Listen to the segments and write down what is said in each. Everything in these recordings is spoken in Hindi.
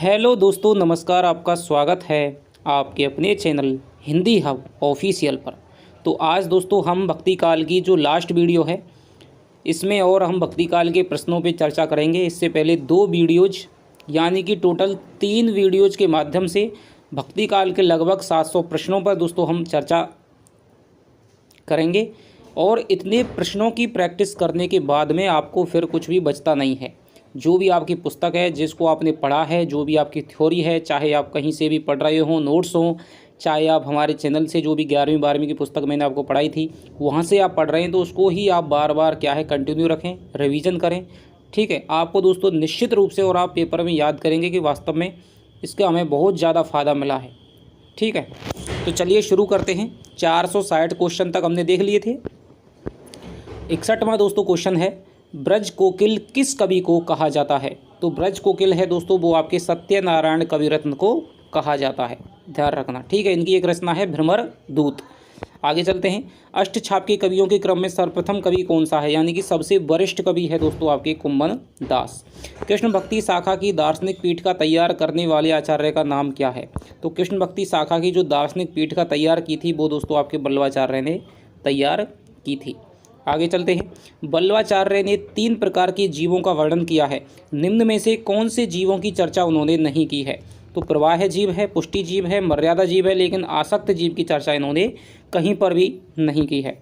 हेलो दोस्तों, नमस्कार। आपका स्वागत है आपके अपने चैनल हिंदी हब ऑफिशियल पर। तो आज दोस्तों हम भक्ति काल की जो लास्ट वीडियो है इसमें और हम भक्ति काल के प्रश्नों पे चर्चा करेंगे। इससे पहले 2 वीडियोज यानी कि टोटल 3 वीडियोज के माध्यम से भक्ति काल के लगभग 700 प्रश्नों पर दोस्तों हम चर्चा करेंगे। और इतने प्रश्नों की प्रैक्टिस करने के बाद में आपको फिर कुछ भी बचता नहीं है। जो भी आपकी पुस्तक है, जिसको आपने पढ़ा है, जो भी आपकी थ्योरी है, चाहे आप कहीं से भी पढ़ रहे हो, नोट्स हों, चाहे आप हमारे चैनल से जो भी 11वीं 12वीं की पुस्तक मैंने आपको पढ़ाई थी वहाँ से आप पढ़ रहे हैं, तो उसको ही आप बार बार क्या है कंटिन्यू रखें, रिवीजन करें। ठीक है, आपको दोस्तों निश्चित रूप से और आप पेपर में याद करेंगे कि वास्तव में इसका हमें बहुत ज़्यादा फ़ायदा मिला है। ठीक है, तो चलिए शुरू करते हैं। 460 क्वेश्चन तक हमने देख लिए थे। 61वां दोस्तों क्वेश्चन है, ब्रज कोकिल किस कवि को कहा जाता है? तो ब्रज कोकिल है दोस्तों वो आपके सत्यनारायण कविरत्न को कहा जाता है, ध्यान रखना। ठीक है, इनकी एक रचना है भ्रमर दूत। आगे चलते हैं। अष्टछाप के कवियों के क्रम में सर्वप्रथम कवि कौन सा है, यानी कि सबसे वरिष्ठ कवि है दोस्तों आपके कुम्भन दास। कृष्ण भक्ति शाखा की दार्शनिक पीठ का तैयार करने वाले आचार्य का नाम क्या है? तो कृष्ण भक्ति शाखा की जो दार्शनिक पीठ का तैयार की थी वो दोस्तों आपके बल्लवाचार्य ने तैयार की थी। आगे चलते हैं। बल्लवाचार्य ने 3 प्रकार के जीवों का वर्णन किया है। निम्न में से कौन से जीवों की चर्चा उन्होंने नहीं की है? तो प्रवाह जीव है, पुष्टि जीव है, मर्यादा जीव है, लेकिन आसक्त जीव की चर्चा इन्होंने कहीं पर भी नहीं की है।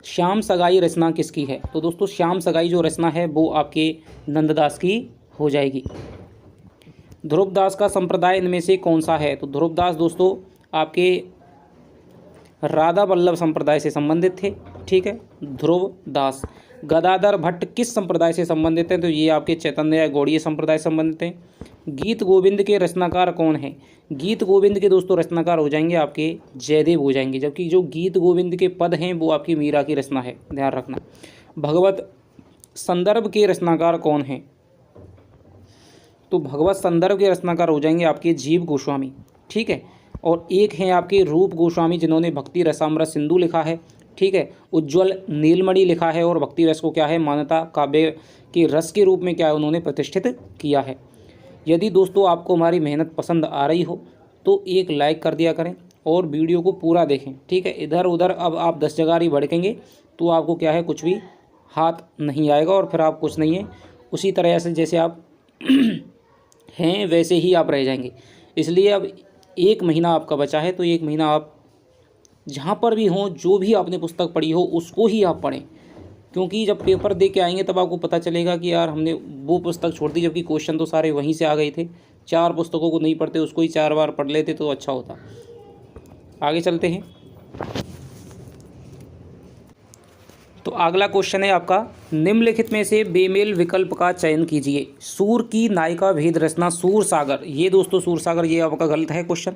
श्याम सगाई रचना किसकी है? तो दोस्तों श्याम सगाई जो रचना है वो आपके नंददास की हो जाएगी। ध्रुवदास का संप्रदाय इनमें से कौन सा है? तो ध्रुवदास दोस्तों आपके राधा वल्लभ संप्रदाय से संबंधित थे। ठीक है, ध्रुव दास। गदाधर भट्ट किस संप्रदाय से संबंधित हैं? तो ये आपके चैतन्य या गौड़ीय संप्रदाय से संबंधित हैं। गीत गोविंद के रचनाकार कौन हैं? गीत गोविंद के दोस्तों रचनाकार हो जाएंगे आपके जयदेव हो जाएंगे, जबकि जो गीत गोविंद के पद हैं वो आपकी मीरा की रचना है, ध्यान रखना। भगवत संदर्भ के रचनाकार कौन हैं? तो भगवत संदर्भ के रचनाकार हो जाएंगे आपके जीव गोस्वामी। ठीक है, और एक हैं आपके रूप गोस्वामी जिन्होंने भक्ति रसामृत सिंधु लिखा है। ठीक है, उज्ज्वल नीलमणि लिखा है और भक्ति रस को क्या है मान्यता काव्य के रस के रूप में क्या है उन्होंने प्रतिष्ठित किया है। यदि दोस्तों आपको हमारी मेहनत पसंद आ रही हो तो एक लाइक कर दिया करें और वीडियो को पूरा देखें। ठीक है, इधर उधर अब आप 10 जगह ही भड़केंगे तो आपको क्या है कुछ भी हाथ नहीं आएगा और फिर आप कुछ नहीं है उसी तरह से जैसे आप हैं वैसे ही आप रह जाएंगे। इसलिए अब 1 महीना आपका बचा है, तो 1 महीना आप जहाँ पर भी हों जो भी आपने पुस्तक पढ़ी हो उसको ही आप पढ़ें, क्योंकि जब पेपर दे के आएंगे तब आपको पता चलेगा कि यार हमने वो पुस्तक छोड़ दी, जबकि क्वेश्चन तो सारे वहीं से आ गए थे। 4 पुस्तकों को नहीं पढ़ते, उसको ही 4 बार पढ़ लेते तो अच्छा होता। आगे चलते हैं। तो अगला क्वेश्चन है आपका, निम्नलिखित में से बेमेल विकल्प का चयन कीजिए। सूर की नायिका भेद रचना सूर सागर। ये दोस्तों सूर सागर ये आपका गलत है क्वेश्चन,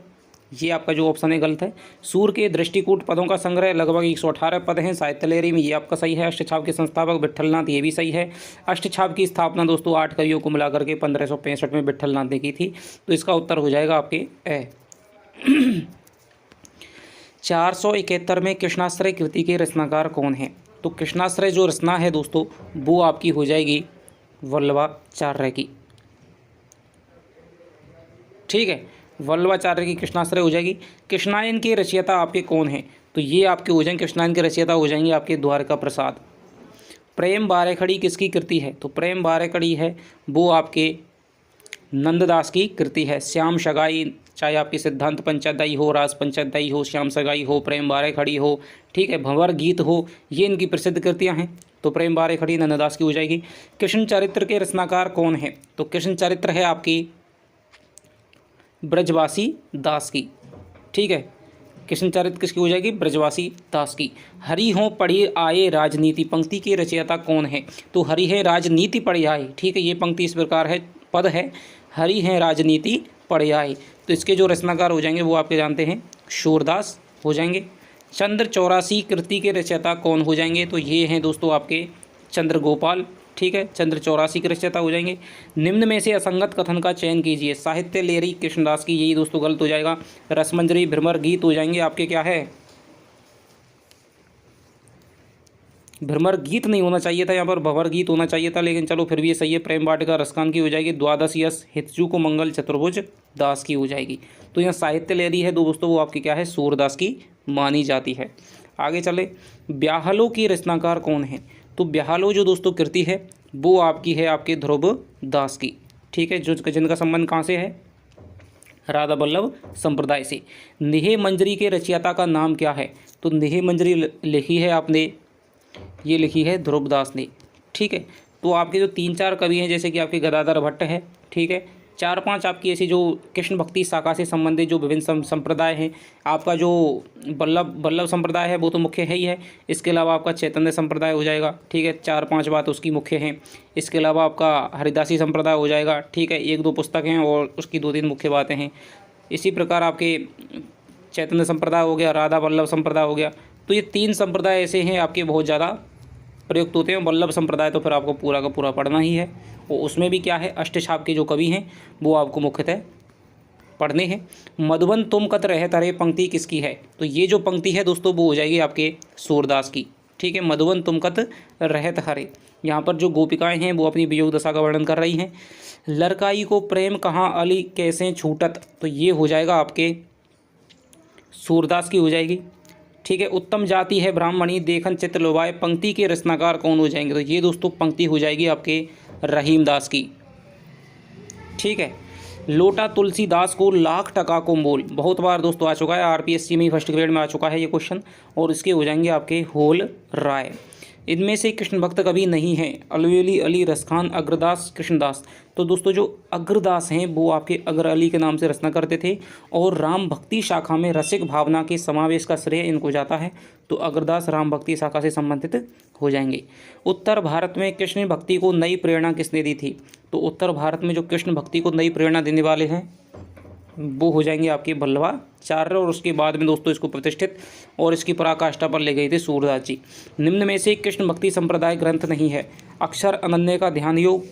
ये आपका जो ऑप्शन है गलत है। सूर के दृष्टिकूट पदों का संग्रह लगभग 118 पद हैं साहित्य लहरी में, ये आपका सही है। अष्टछाप के संस्थापक विट्ठलनाथ, ये भी सही है। अष्टछाप की स्थापना दोस्तों 8 कवियों को मिलाकर के 1565 में विट्ठलनाथ ने की थी, तो इसका उत्तर हो जाएगा आपके ए। 471 में कृष्णाश्रय कृति के रचनाकार कौन है? तो कृष्णाश्रय जो रचना है दोस्तों वो आपकी हो जाएगी वल्लभाचार्य की। ठीक है, वल्लभाचार्य की कृष्णाश्रय हो जाएगी। कृष्णायन के रचयिता आपके कौन हैं? तो ये आपके हो जाएंगे कृष्णायन के रचयिता हो जाएंगे आपके द्वारका प्रसाद। प्रेम बारेखड़ी किसकी कृति है? तो प्रेम बारेखड़ी है वो आपके नंददास की कृति है। श्याम सगाई, चाहे आपकी सिद्धांत पंचोध्यायी हो, रास पंचोध्यायी हो, श्याम सगाई हो, प्रेम बारेखड़ी हो, ठीक है, भंवर गीत हो, ये इनकी प्रसिद्ध कृतियाँ हैं। तो प्रेम बारेखड़ी नंददास की हो जाएगी। कृष्ण चरित्र के रचनाकार कौन है? तो कृष्ण चरित्र है आपकी ब्रजवासी दास की। ठीक है, कृष्ण चरित्र किसकी हो जाएगी? ब्रजवासी दास की। हरि हों पढ़ी आए राजनीति पंक्ति के रचयिता कौन है? तो हरि है राजनीति पढ़ी आए। ठीक है, ये पंक्ति इस प्रकार है, पद है, हरि हैं राजनीति पढ़ी आए। तो इसके जो रचनाकार हो जाएंगे वो आपके जानते हैं सूरदास हो जाएंगे। चंद्र 84 कृति के रचयिता कौन हो जाएंगे? तो ये हैं दोस्तों आपके चंद्र गोपाल। ठीक है, चंद्र 84 के रचयिता हो जाएंगे। निम्न में से असंगत कथन का चयन कीजिए। साहित्य लेरी कृष्णदास की, यही दोस्तों गलत हो जाएगा। रसमंजरी भ्रमर गीत हो जाएंगे आपके क्या है भ्रमर गीत नहीं होना चाहिए था, यहाँ पर भंवर गीत होना चाहिए था, लेकिन चलो फिर भी ये सही है। प्रेम वाटिका रसखान की हो जाएगी। द्वादश यश हितजू को मंगल चतुर्भुज दास की हो जाएगी। तो यहाँ साहित्य ले रही है दोस्तों, वो आपकी क्या है, सूरदास की मानी जाती है। आगे चले, ब्याहलों की रचनाकार कौन है? तो ब्याहलों जो दोस्तों कृति है वो आपकी है आपके ध्रुव दास की, ठीक है, जो जिनका संबंध कहाँ से है, राधा वल्लभ संप्रदाय से। नेह मंजरी के रचयिता का नाम क्या है? तो नेह मंजरी लिखी है आपने, ये लिखी है ध्रुवदास ने, ठीक है। तो आपके जो 3-4 कवि हैं, जैसे कि आपके गदाधर भट्ट है, ठीक है, 4-5 आपकी ऐसी जो कृष्ण भक्ति शाखा से संबंधित जो विभिन्न संप्रदाय हैं, आपका जो वल्लभ संप्रदाय है वो तो मुख्य है ही है। इसके अलावा आपका चैतन्य संप्रदाय हो जाएगा, ठीक है, 4-5 बात उसकी मुख्य हैं। इसके अलावा आपका हरिदासी संप्रदाय हो जाएगा, ठीक है, 1-2 पुस्तक हैं और उसकी 2-3 मुख्य बातें हैं। इसी प्रकार आपके चैतन्य संप्रदाय हो गया, राधा वल्लभ संप्रदाय हो गया। तो ये 3 संप्रदाय ऐसे हैं आपके बहुत ज़्यादा प्रयुक्त होते हैं। वल्लभ संप्रदाय तो फिर आपको पूरा का पूरा पढ़ना ही है, और उसमें भी क्या है, अष्टछाप के जो कवि हैं वो आपको मुख्यतः पढ़ने हैं। मधुबन तुम कत रहत हरे पंक्ति किसकी है? तो ये जो पंक्ति है दोस्तों वो हो जाएगी आपके सूरदास की, ठीक है। मधुबन तुम कत रहत हरे, यहाँ पर जो गोपिकाएँ हैं वो अपनी वियोग दशा का वर्णन कर रही हैं। लड़काई को प्रेम कहाँ अली कैसे छूटत, तो ये हो जाएगा आपके सूरदास की हो जाएगी, ठीक है। उत्तम जाति है ब्राह्मणी देखन चित्त लोभाए, पंक्ति के रचनाकार कौन हो जाएंगे? तो ये दोस्तों पंक्ति हो जाएगी आपके रहीमदास की, ठीक है। लोटा तुलसीदास को लाख टका को मोल, बहुत बार दोस्तों आ चुका है, आरपीएससी में फर्स्ट ग्रेड में आ चुका है ये क्वेश्चन, और इसके हो जाएंगे आपके होल राय। इनमें से कृष्ण भक्त कवि नहीं है, अलवेली अली रसखान अग्रदास कृष्णदास। तो दोस्तों जो अग्रदास हैं वो आपके अग्र अली के नाम से रचना करते थे, और राम भक्ति शाखा में रसिक भावना के समावेश का श्रेय इनको जाता है। तो अग्रदास राम भक्ति शाखा से संबंधित हो जाएंगे। उत्तर भारत में कृष्ण भक्ति को नई प्रेरणा किसने दी थी? तो उत्तर भारत में जो कृष्ण भक्ति को नई प्रेरणा देने वाले हैं वो हो जाएंगे आपके वल्लभाचार्य, और उसके बाद में दोस्तों इसको प्रतिष्ठित और इसकी पराकाष्ठा पर ले गए थे सूरदास जी। निम्न में से कृष्ण भक्ति संप्रदाय ग्रंथ नहीं है, अक्षर अनन्य का ध्यान योग,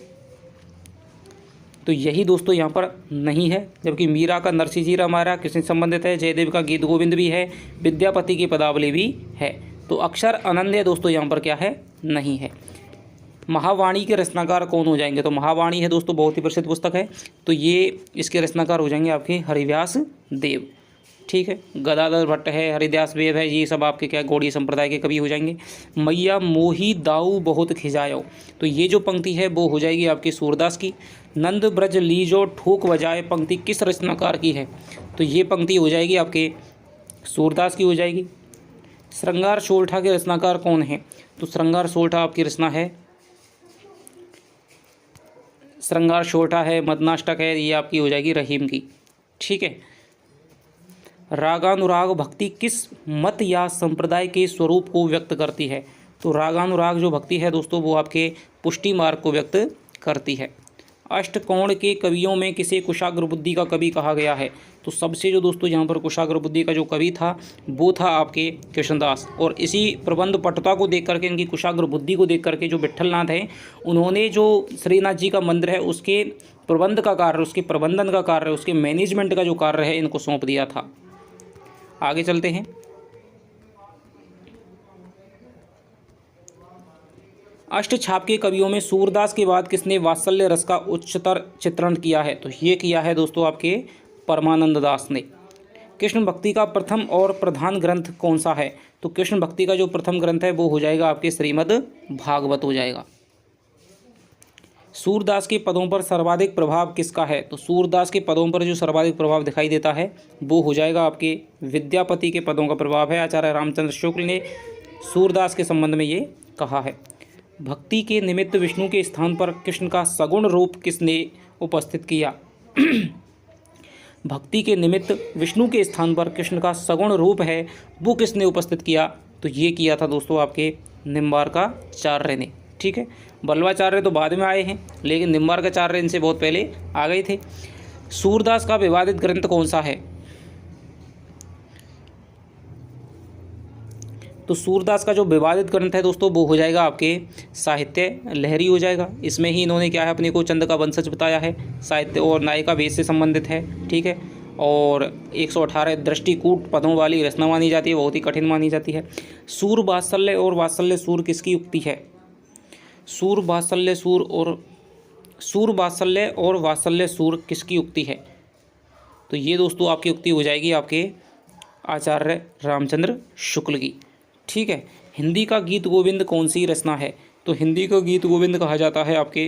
तो यही दोस्तों यहाँ पर नहीं है। जबकि मीरा का नरसिंह जी रामायण किससे संबंधित है? जयदेव का गीत गोविंद भी है, विद्यापति की पदावली भी है। तो अक्षर अनन्य दोस्तों यहाँ पर क्या है? नहीं है। महावाणी के रचनाकार कौन हो जाएंगे? तो महावाणी है दोस्तों बहुत ही प्रसिद्ध पुस्तक है, तो ये इसके रचनाकार हो जाएंगे आपके हरिव्यास देव, ठीक है। गदाधर भट्ट है, हरिदास देव है, ये सब आपके क्या गौड़ीय संप्रदाय के कवि हो जाएंगे। मैया मोही दाऊ बहुत खिजायो, तो ये जो पंक्ति है वो हो जाएगी आपकी सूरदास की। नंद ब्रज लीजो ठोक बजाए, पंक्ति किस रचनाकार की है? तो ये पंक्ति हो जाएगी आपके सूरदास की हो जाएगी। श्रृंगार शोल्ठा के रचनाकार कौन है? तो श्रृंगार शोल्ठा आपकी रचना है, श्रृंगार शोल्ठा है, मदनाष्टक है, ये आपकी हो जाएगी रहीम की, ठीक है। रागानुराग भक्ति किस मत या संप्रदाय के स्वरूप को व्यक्त करती है? तो रागानुराग जो भक्ति है दोस्तों वो आपके पुष्टि मार्ग को व्यक्त करती है। अष्टकोण के कवियों में किसे कुशाग्र बुद्धि का कवि कहा गया है? तो सबसे जो दोस्तों यहाँ पर कुशाग्र बुद्धि का जो कवि था वो था आपके कृष्णदास, और इसी प्रबंध पटुता को देख करके, इनकी कुशाग्र बुद्धि को देख करके जो विट्ठलनाथ हैं उन्होंने जो श्रीनाथ जी का मंदिर है उसके प्रबंध का कार्य, उसके प्रबंधन का कार्य, उसके मैनेजमेंट का जो कार्य है इनको सौंप दिया था। आगे चलते हैं। अष्टछाप के कवियों में सूरदास के बाद किसने वात्सल्य रस का उच्चतर चित्रण किया है? तो ये किया है दोस्तों आपके परमानंद दास ने। कृष्ण भक्ति का प्रथम और प्रधान ग्रंथ कौन सा है? तो कृष्ण भक्ति का जो प्रथम ग्रंथ है वो हो जाएगा आपके श्रीमद् भागवत हो जाएगा। सूरदास के पदों पर सर्वाधिक प्रभाव किसका है? तो सूरदास के पदों पर जो सर्वाधिक प्रभाव दिखाई देता है वो हो जाएगा आपके विद्यापति के पदों का प्रभाव है। आचार्य रामचंद्र शुक्ल ने सूरदास के संबंध में ये कहा है। भक्ति के निमित्त विष्णु के स्थान पर कृष्ण का सगुण रूप किसने उपस्थित किया? भक्ति के निमित्त विष्णु के स्थान पर कृष्ण का सगुण रूप है वो किसने उपस्थित किया? तो ये किया था दोस्तों आपके निम्बार्काचार्य ने, ठीक है। बल्लवाचार्य तो बाद में आए हैं, लेकिन निम्बार्काचार्य इनसे बहुत पहले आ गए थे। सूरदास का विवादित ग्रंथ कौन सा है? तो सूरदास का जो विवादित ग्रंथ है दोस्तों वो हो जाएगा आपके साहित्य लहरी हो जाएगा। इसमें ही इन्होंने क्या है अपने को चंद का वंशज बताया है, साहित्य और नायिका वेद से संबंधित है, ठीक है। और 118 दृष्टिकूट पदों वाली रचना मानी जाती है, बहुत ही कठिन मानी जाती है। सूर वात्सल्य और वात्सल्य सूर किसकी उक्ति है? सूर वात्सल्य और वात्सल्य सूर किसकी उक्ति है? तो ये दोस्तों आपकी उक्ति हो जाएगी आपके आचार्य रामचंद्र शुक्ल की। ठीक है। हिंदी का गीत गोविंद कौन सी रचना है? तो हिंदी का गीत गोविंद कहा जाता है आपके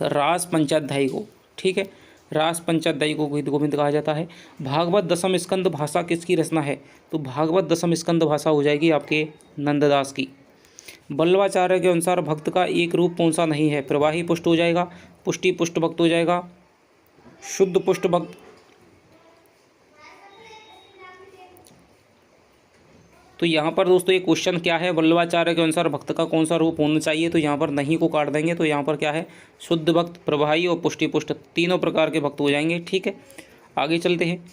रास पंचाध्यायी को। ठीक है, रास पंचाध्यायी को गीत गोविंद कहा जाता है। भागवत दशम स्कंद भाषा किसकी रचना है? तो भागवत दशम स्कंद भाषा हो जाएगी आपके नंददास की। बल्लवाचार्य के अनुसार भक्त का एक रूप कौन सा नहीं है? प्रवाही पुष्ट हो जाएगा, पुष्टि पुष्ट भक्त हो जाएगा, शुद्ध पुष्ट भक्त। तो यहाँ पर दोस्तों एक क्वेश्चन क्या है, बल्लवाचार्य के अनुसार भक्त का कौन सा रूप होना चाहिए? तो यहाँ पर नहीं को काट देंगे, तो यहाँ पर क्या है, शुद्ध भक्त, प्रवाही और पुष्टि पुष्ट, तीनों प्रकार के भक्त हो जाएंगे। ठीक है, आगे चलते हैं।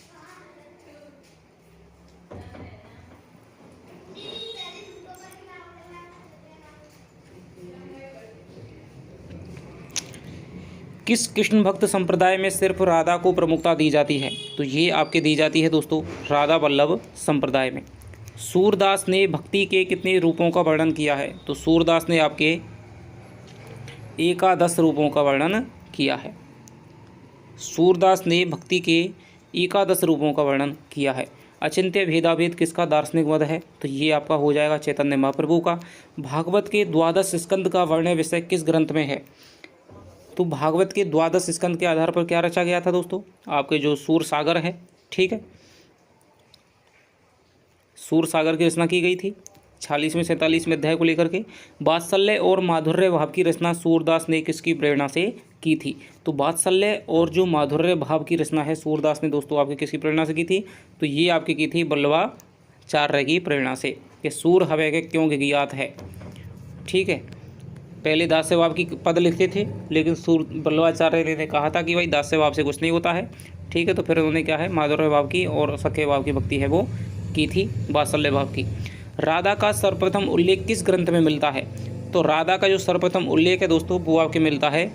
किस कृष्ण भक्त संप्रदाय में सिर्फ राधा को प्रमुखता दी जाती है? तो ये आपके दी जाती है दोस्तों राधा वल्लभ संप्रदाय में। सूरदास ने भक्ति के कितने रूपों का वर्णन किया है? तो सूरदास ने आपके 11 रूपों का वर्णन किया है। सूरदास ने भक्ति के 11 रूपों का वर्णन किया है। अचिंत्य भेदाभेद किसका दार्शनिक मत है? तो ये आपका हो जाएगा चैतन्य महाप्रभु का। भागवत के 12 स्कंद का वर्ण्य विषय किस ग्रंथ में है? तो भागवत के 12 स्कंद के आधार पर क्या रचा गया था दोस्तों? आपके जो सूर सागर है। ठीक है, सूर सागर की रचना की गई थी 46वें 47वें अध्याय को लेकर के। वात्सल्य और माधुर्य भाव की रचना सूरदास ने किसकी प्रेरणा से की थी? तो वात्सल्य और जो माधुर्य भाव की रचना है सूरदास ने दोस्तों आपके किसकी प्रेरणा से की थी? तो ये आपकी की थी बल्लवाचार्य की प्रेरणा से, कि सूर हवे के क्यों ज्ञात है। ठीक है, पहले दास्य भाव की पद लिखते थे, लेकिन सूर बल्लवाचार्य ने कहा था कि भाई दास्य भाव से कुछ नहीं होता है। ठीक है, तो फिर उन्होंने क्या है, माधुर्य भाव की और सखे भाव की भक्ति है वो की थी, वात्सल्य भाव की। राधा का सर्वप्रथम उल्लेख किस ग्रंथ में मिलता है? तो राधा का जो सर्वप्रथम उल्लेख है दोस्तों वो आपके मिलता है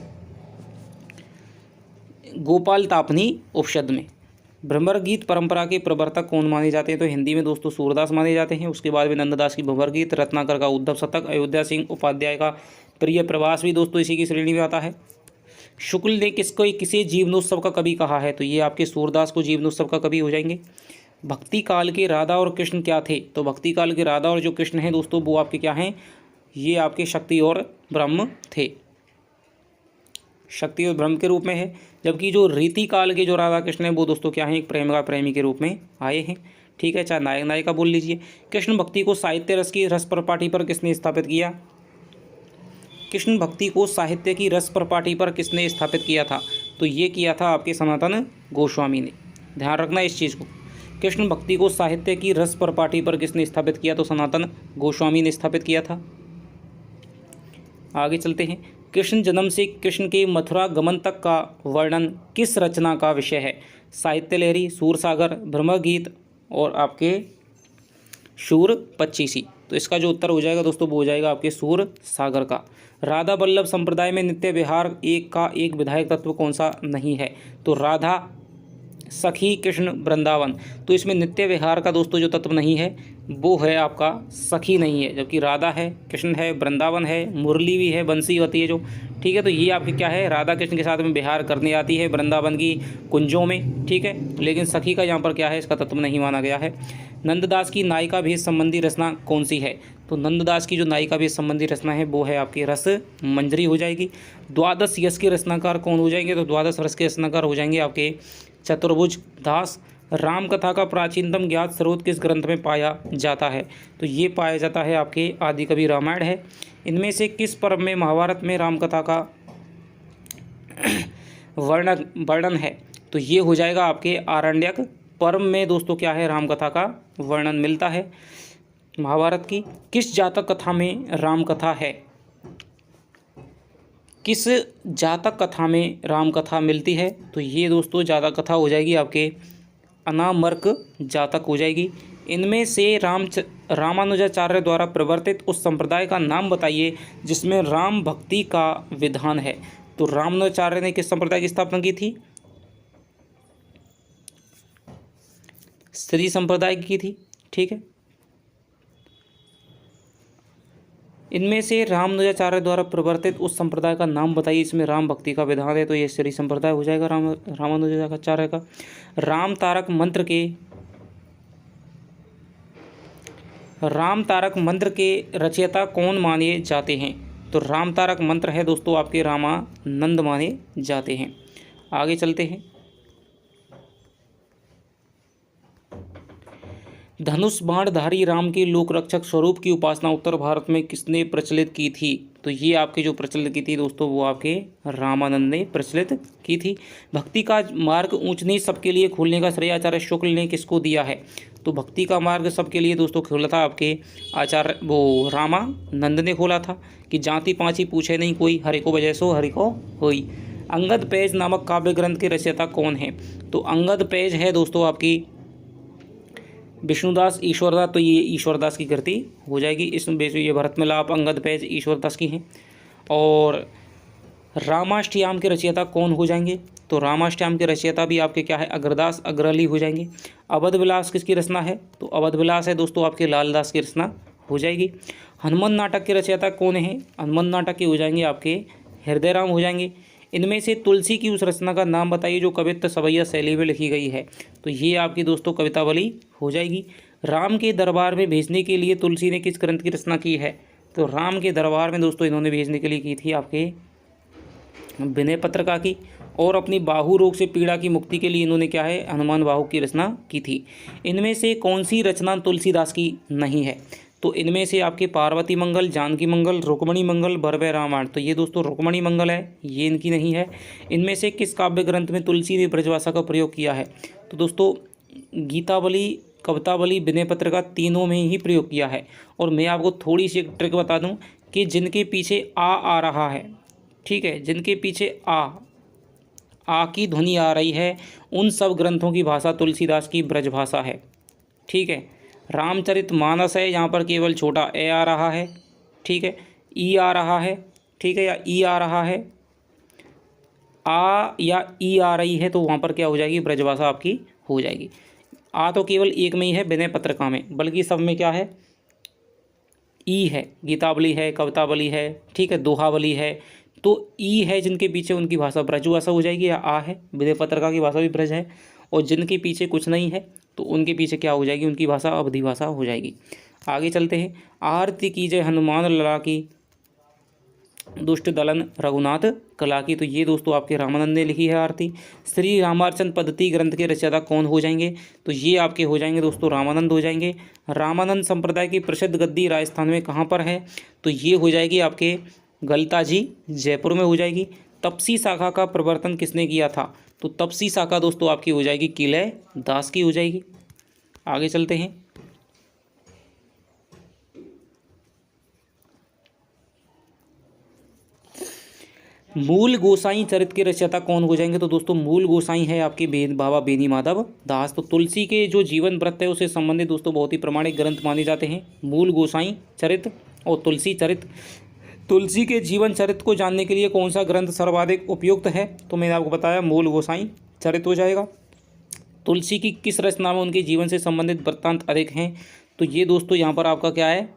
गोपाल तापनी उपनिषद में। भ्रमर गीत परंपरा के प्रवर्तक कौन माने जाते हैं? तो हिंदी में दोस्तों सूरदास माने जाते हैं। उसके बाद में नंददास की भ्रमर गीत, रत्नाकर का उद्धव शतक, अयोध्या सिंह उपाध्याय का प्रिय प्रवास भी दोस्तों इसी की श्रेणी में आता है। शुक्ल ने किसे जीवनोत्सव का कवि कहा है? तो ये आपके सूरदास को जीवनोत्सव का कवि हो जाएंगे। भक्ति काल के राधा और कृष्ण क्या थे? तो भक्ति काल के राधा और जो कृष्ण हैं दोस्तों वो आपके क्या हैं? ये आपके शक्ति और ब्रह्म थे, शक्ति और ब्रह्म के रूप में है। जबकि जो रीति काल के जो राधा कृष्ण हैं वो दोस्तों क्या हैं? एक प्रेम का प्रेमी के रूप में आए हैं। ठीक है, चाहे नायक नायिका बोल लीजिए। कृष्ण भक्ति को साहित्य रस की रस प्रपाठी पर किसने स्थापित किया? कृष्ण भक्ति को साहित्य की रस प्रपाठी पर किसने स्थापित किया था? तो ये किया था आपके सनातन गोस्वामी ने। ध्यान रखना इस चीज़ को, कृष्ण भक्ति को साहित्य की रस प्रपाठी पर किसने स्थापित किया? तो सनातन गोस्वामी ने स्थापित किया था। आगे चलते हैं। कृष्ण जन्म से कृष्ण के मथुरा गमन तक का वर्णन किस रचना का विषय है? साहित्य लहरी, सूर सागर, भ्रमर गीत और आपके शूर पच्चीसी। तो इसका जो उत्तर हो जाएगा दोस्तों वो हो जाएगा आपके सूर सागर का। राधा वल्लभ संप्रदाय में नित्य विहार का एक विधायक तत्व कौन सा नहीं है? तो राधा, सखी, कृष्ण, वृंदावन। तो इसमें नित्य विहार का दोस्तों जो तत्व नहीं है वो है आपका सखी नहीं है, जबकि राधा है, कृष्ण है, वृंदावन है, मुरली भी है, बंसी होती है जो। ठीक है, तो ये आपके क्या है, राधा कृष्ण के साथ में विहार करने आती है वृंदावन की कुंजों में। ठीक है, लेकिन सखी का यहाँ पर क्या है, इसका तत्व नहीं माना गया है। नंददास की नायिका भेद संबंधी रचना कौन सी है? तो नंददास की जो नायिका भेद संबंधी रचना है वो है आपकी रस मंजरी हो जाएगी। 12 यश के रचनाकार कौन हो जाएंगे? तो 12 रस के रचनाकार हो जाएंगे आपके चतुर्भुज दास। राम कथा का प्राचीनतम ज्ञात स्रोत किस ग्रंथ में पाया जाता है? तो ये पाया जाता है आपके आदि कवि रामायण है। इनमें से किस पर्व में महाभारत में राम कथा का वर्णन है? तो ये हो जाएगा आपके आरण्यक पर्व में दोस्तों क्या है, राम कथा का वर्णन मिलता है महाभारत की। किस जातक कथा में राम कथा है? किस जातक कथा में राम कथा मिलती है? तो ये दोस्तों जातक कथा हो जाएगी आपके अनामर्क जातक हो जाएगी। इनमें से रामानुजाचार्य द्वारा प्रवर्तित उस संप्रदाय का नाम बताइए जिसमें राम भक्ति का विधान है। तो रामानुजाचार्य ने किस संप्रदाय की स्थापना की थी? श्री संप्रदाय की थी। ठीक है, इनमें से रामानुजाचार्य द्वारा प्रवर्तित उस संप्रदाय का नाम बताइए। इसमें राम भक्ति का विधान है, तो ये श्री संप्रदाय हो जाएगा रामानुजाचार्य का। राम तारक मंत्र के रचयिता कौन माने जाते हैं? तो राम तारक मंत्र है दोस्तों आपके रामानंद माने जाते हैं। आगे चलते हैं। धनुष बाणधारी राम के लोक रक्षक स्वरूप की उपासना उत्तर भारत में किसने प्रचलित की थी? तो ये आपके जो प्रचलित की थी दोस्तों वो आपके रामानंद ने प्रचलित की थी। भक्ति का मार्ग ऊंच नीच सबके लिए खोलने का श्रेय आचार्य शुक्ल ने किसको दिया है? तो भक्ति का मार्ग सबके लिए दोस्तों खोला था आपके आचार्य वो रामानंद ने खोला था कि जाति पांची पूछे नहीं कोई, हरि को बजै सो हरि को होई। अंगद पैज नामक काव्य ग्रंथ के रचयिता कौन है? तो अंगद पैज है दोस्तों आपकी विष्णुदास ईश्वरदास, तो ये ईश्वरदास की कृति हो जाएगी। इसमें ये भरत मिलाप अंगद पैज ईश्वरदास की हैं। और रामाष्टयाम के रचयिता कौन हो जाएंगे? तो रामाष्टयाम के रचयिता भी आपके क्या है? अग्रदास अग्रली हो जाएंगे। अवध विलास किसकी रचना है? तो अवध विलास है दोस्तों आपके लालदास की रचना हो जाएगी। हनुमान नाटक के रचयिता कौन है? हनुमान नाटक के हो जाएंगे आपके हृदयराम हो जाएंगे। इनमें से तुलसी की उस रचना का नाम बताइए जो कवित्त सवैया शैली में लिखी गई है। तो ये आपकी दोस्तों कवितावली हो जाएगी। राम के दरबार में भेजने के लिए तुलसी ने किस ग्रंथ की रचना की है? तो राम के दरबार में दोस्तों इन्होंने भेजने के लिए की थी आपके विनय पत्रिका की। और अपनी बाहु रोग से पीड़ा की मुक्ति के लिए इन्होंने क्या है? हनुमान बाहु की रचना की थी। इनमें से कौन सी रचना तुलसीदास की नहीं है? तो इनमें से आपके पार्वती मंगल, जानकी मंगल, रुक्मणी मंगल, भरभय रामायण, तो ये दोस्तों रुक्मणी मंगल है, ये इनकी नहीं है। इनमें से किस काव्य ग्रंथ में तुलसी ने ब्रजभाषा का प्रयोग किया है? तो दोस्तों गीतावली, कवितावली, विनय पत्रिका तीनों में ही प्रयोग किया है। और मैं आपको थोड़ी सी एक ट्रिक बता दूं कि जिनके पीछे आ रहा है, ठीक है, जिनके पीछे आ की ध्वनि आ रही है, उन सब ग्रंथों की भाषा तुलसीदास की ब्रजभाषा है। ठीक है, रामचरितमानस है, यहाँ पर केवल छोटा ए आ रहा है। ठीक है, ई आ रहा है, ठीक है, या ई आ रहा है, आ या ई आ रही है, तो वहाँ पर क्या हो जाएगी? ब्रजभाषा आपकी हो जाएगी। आ तो केवल एक में ही है विनय पत्रिका में, बल्कि सब में क्या है? ई है। गीतावली है, कवितावली है, ठीक है, दोहावली है, तो ई है जिनके पीछे उनकी भाषा ब्रजभाषा हो जाएगी, या आ है विनय पत्रिका की भाषा भी ब्रज है। और जिनके पीछे कुछ नहीं है तो उनके पीछे क्या हो जाएगी? उनकी भाषा अवधी भाषा हो जाएगी। आगे चलते हैं। आरती कीजय हनुमान लला की, दुष्ट दलन रघुनाथ कला की, तो ये दोस्तों आपके रामानंद ने लिखी है आरती। श्री रामार्चन पद्धति ग्रंथ के रचयिता कौन हो जाएंगे? तो ये आपके हो जाएंगे दोस्तों रामानंद हो जाएंगे। रामानंद संप्रदाय की प्रसिद्ध गद्दी राजस्थान में कहाँ पर है? तो ये हो जाएगी आपके गलताजी जयपुर में हो जाएगी। तपसी शाखा का प्रवर्तन किसने किया था? तो तपसी शाखा दोस्तों आपकी हो जाएगी किलय दास की हो जाएगी। आगे चलते हैं। मूल गोसाई चरित के रचयिता कौन हो जाएंगे? तो दोस्तों मूल गोसाई है आपके बाबा बेनी माधव दास। तो तुलसी के जो जीवन व्रत है उससे संबंधित दोस्तों बहुत ही प्रमाणिक ग्रंथ माने जाते हैं मूल गोसाई चरित और तुलसी चरित। तुलसी के जीवन चरित्र को जानने के लिए कौन सा ग्रंथ सर्वाधिक उपयुक्त है? तो मैंने आपको बताया मूल गोसाई चरित हो जाएगा। तुलसी की किस रचना में उनके जीवन से संबंधित वृत्तांत अधिक हैं? तो ये दोस्तों यहाँ पर आपका क्या है?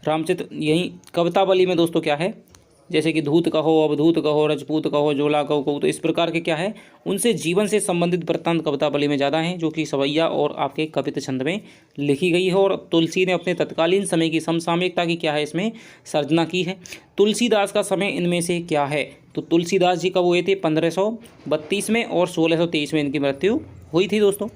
रामचरित, यही कवितावली में दोस्तों क्या है? जैसे कि धूत कहो, अवधूत कहो, रजपूत कहो, जोला कहो, तो इस प्रकार के क्या है? उनसे जीवन से संबंधित वृत्तांत कवितावली में ज़्यादा हैं, जो कि सवैया और आपके कवित छंद में लिखी गई है। और तुलसी ने अपने तत्कालीन समय की समसामयिकता की क्या है इसमें सर्जना की है। तुलसीदास का समय इनमें से क्या है? तो तुलसीदास जी कब हुए थे? 1532 में, और 1623 में इनकी मृत्यु हुई थी दोस्तों।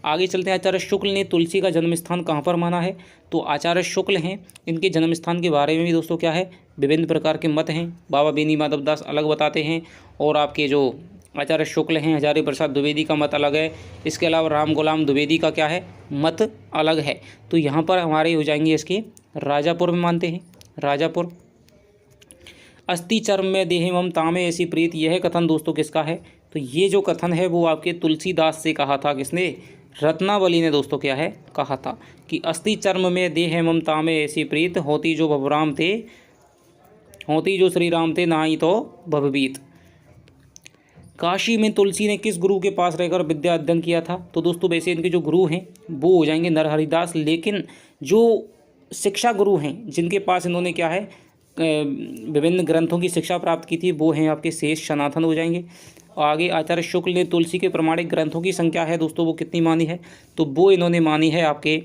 आगे चलते हैं। आचार्य शुक्ल ने तुलसी का जन्म स्थान कहाँ पर माना है? तो आचार्य शुक्ल हैं, इनके जन्म स्थान के बारे में भी दोस्तों क्या है? विभिन्न प्रकार के मत हैं। बाबा बेनी माधव दास अलग बताते हैं, और आपके जो आचार्य शुक्ल हैं हजारी प्रसाद द्विवेदी का मत अलग है। इसके अलावा राम गुलाम द्विवेदी का क्या है? मत अलग है। तो यहाँ पर हमारे हो जाएंगे इसके राजापुर में मानते हैं, राजापुर। अस्थि चर्म में देहे मम तामे ऐसी प्रीत, यह कथन दोस्तों किसका है? तो ये जो कथन है वो आपके तुलसीदास से कहा था। किसने? रत्नावली ने दोस्तों क्या है? कहा था कि अस्थि चर्म में देह ममता में ऐसी प्रीत, होती जो भवराम थे, होती जो श्री राम थे, ना ही तो भवबीत। काशी में तुलसी ने किस गुरु के पास रहकर विद्या अध्ययन किया था? तो दोस्तों वैसे इनके जो गुरु हैं वो हो जाएंगे नरहरिदास, लेकिन जो शिक्षा गुरु हैं जिनके पास इन्होंने क्या है विभिन्न ग्रंथों की शिक्षा प्राप्त की थी वो हैं आपके शेष सनातन हो जाएंगे। आगे आचार्य शुक्ल ने तुलसी के प्रमाणिक ग्रंथों की संख्या है दोस्तों वो कितनी मानी है? तो वो इन्होंने मानी है आपके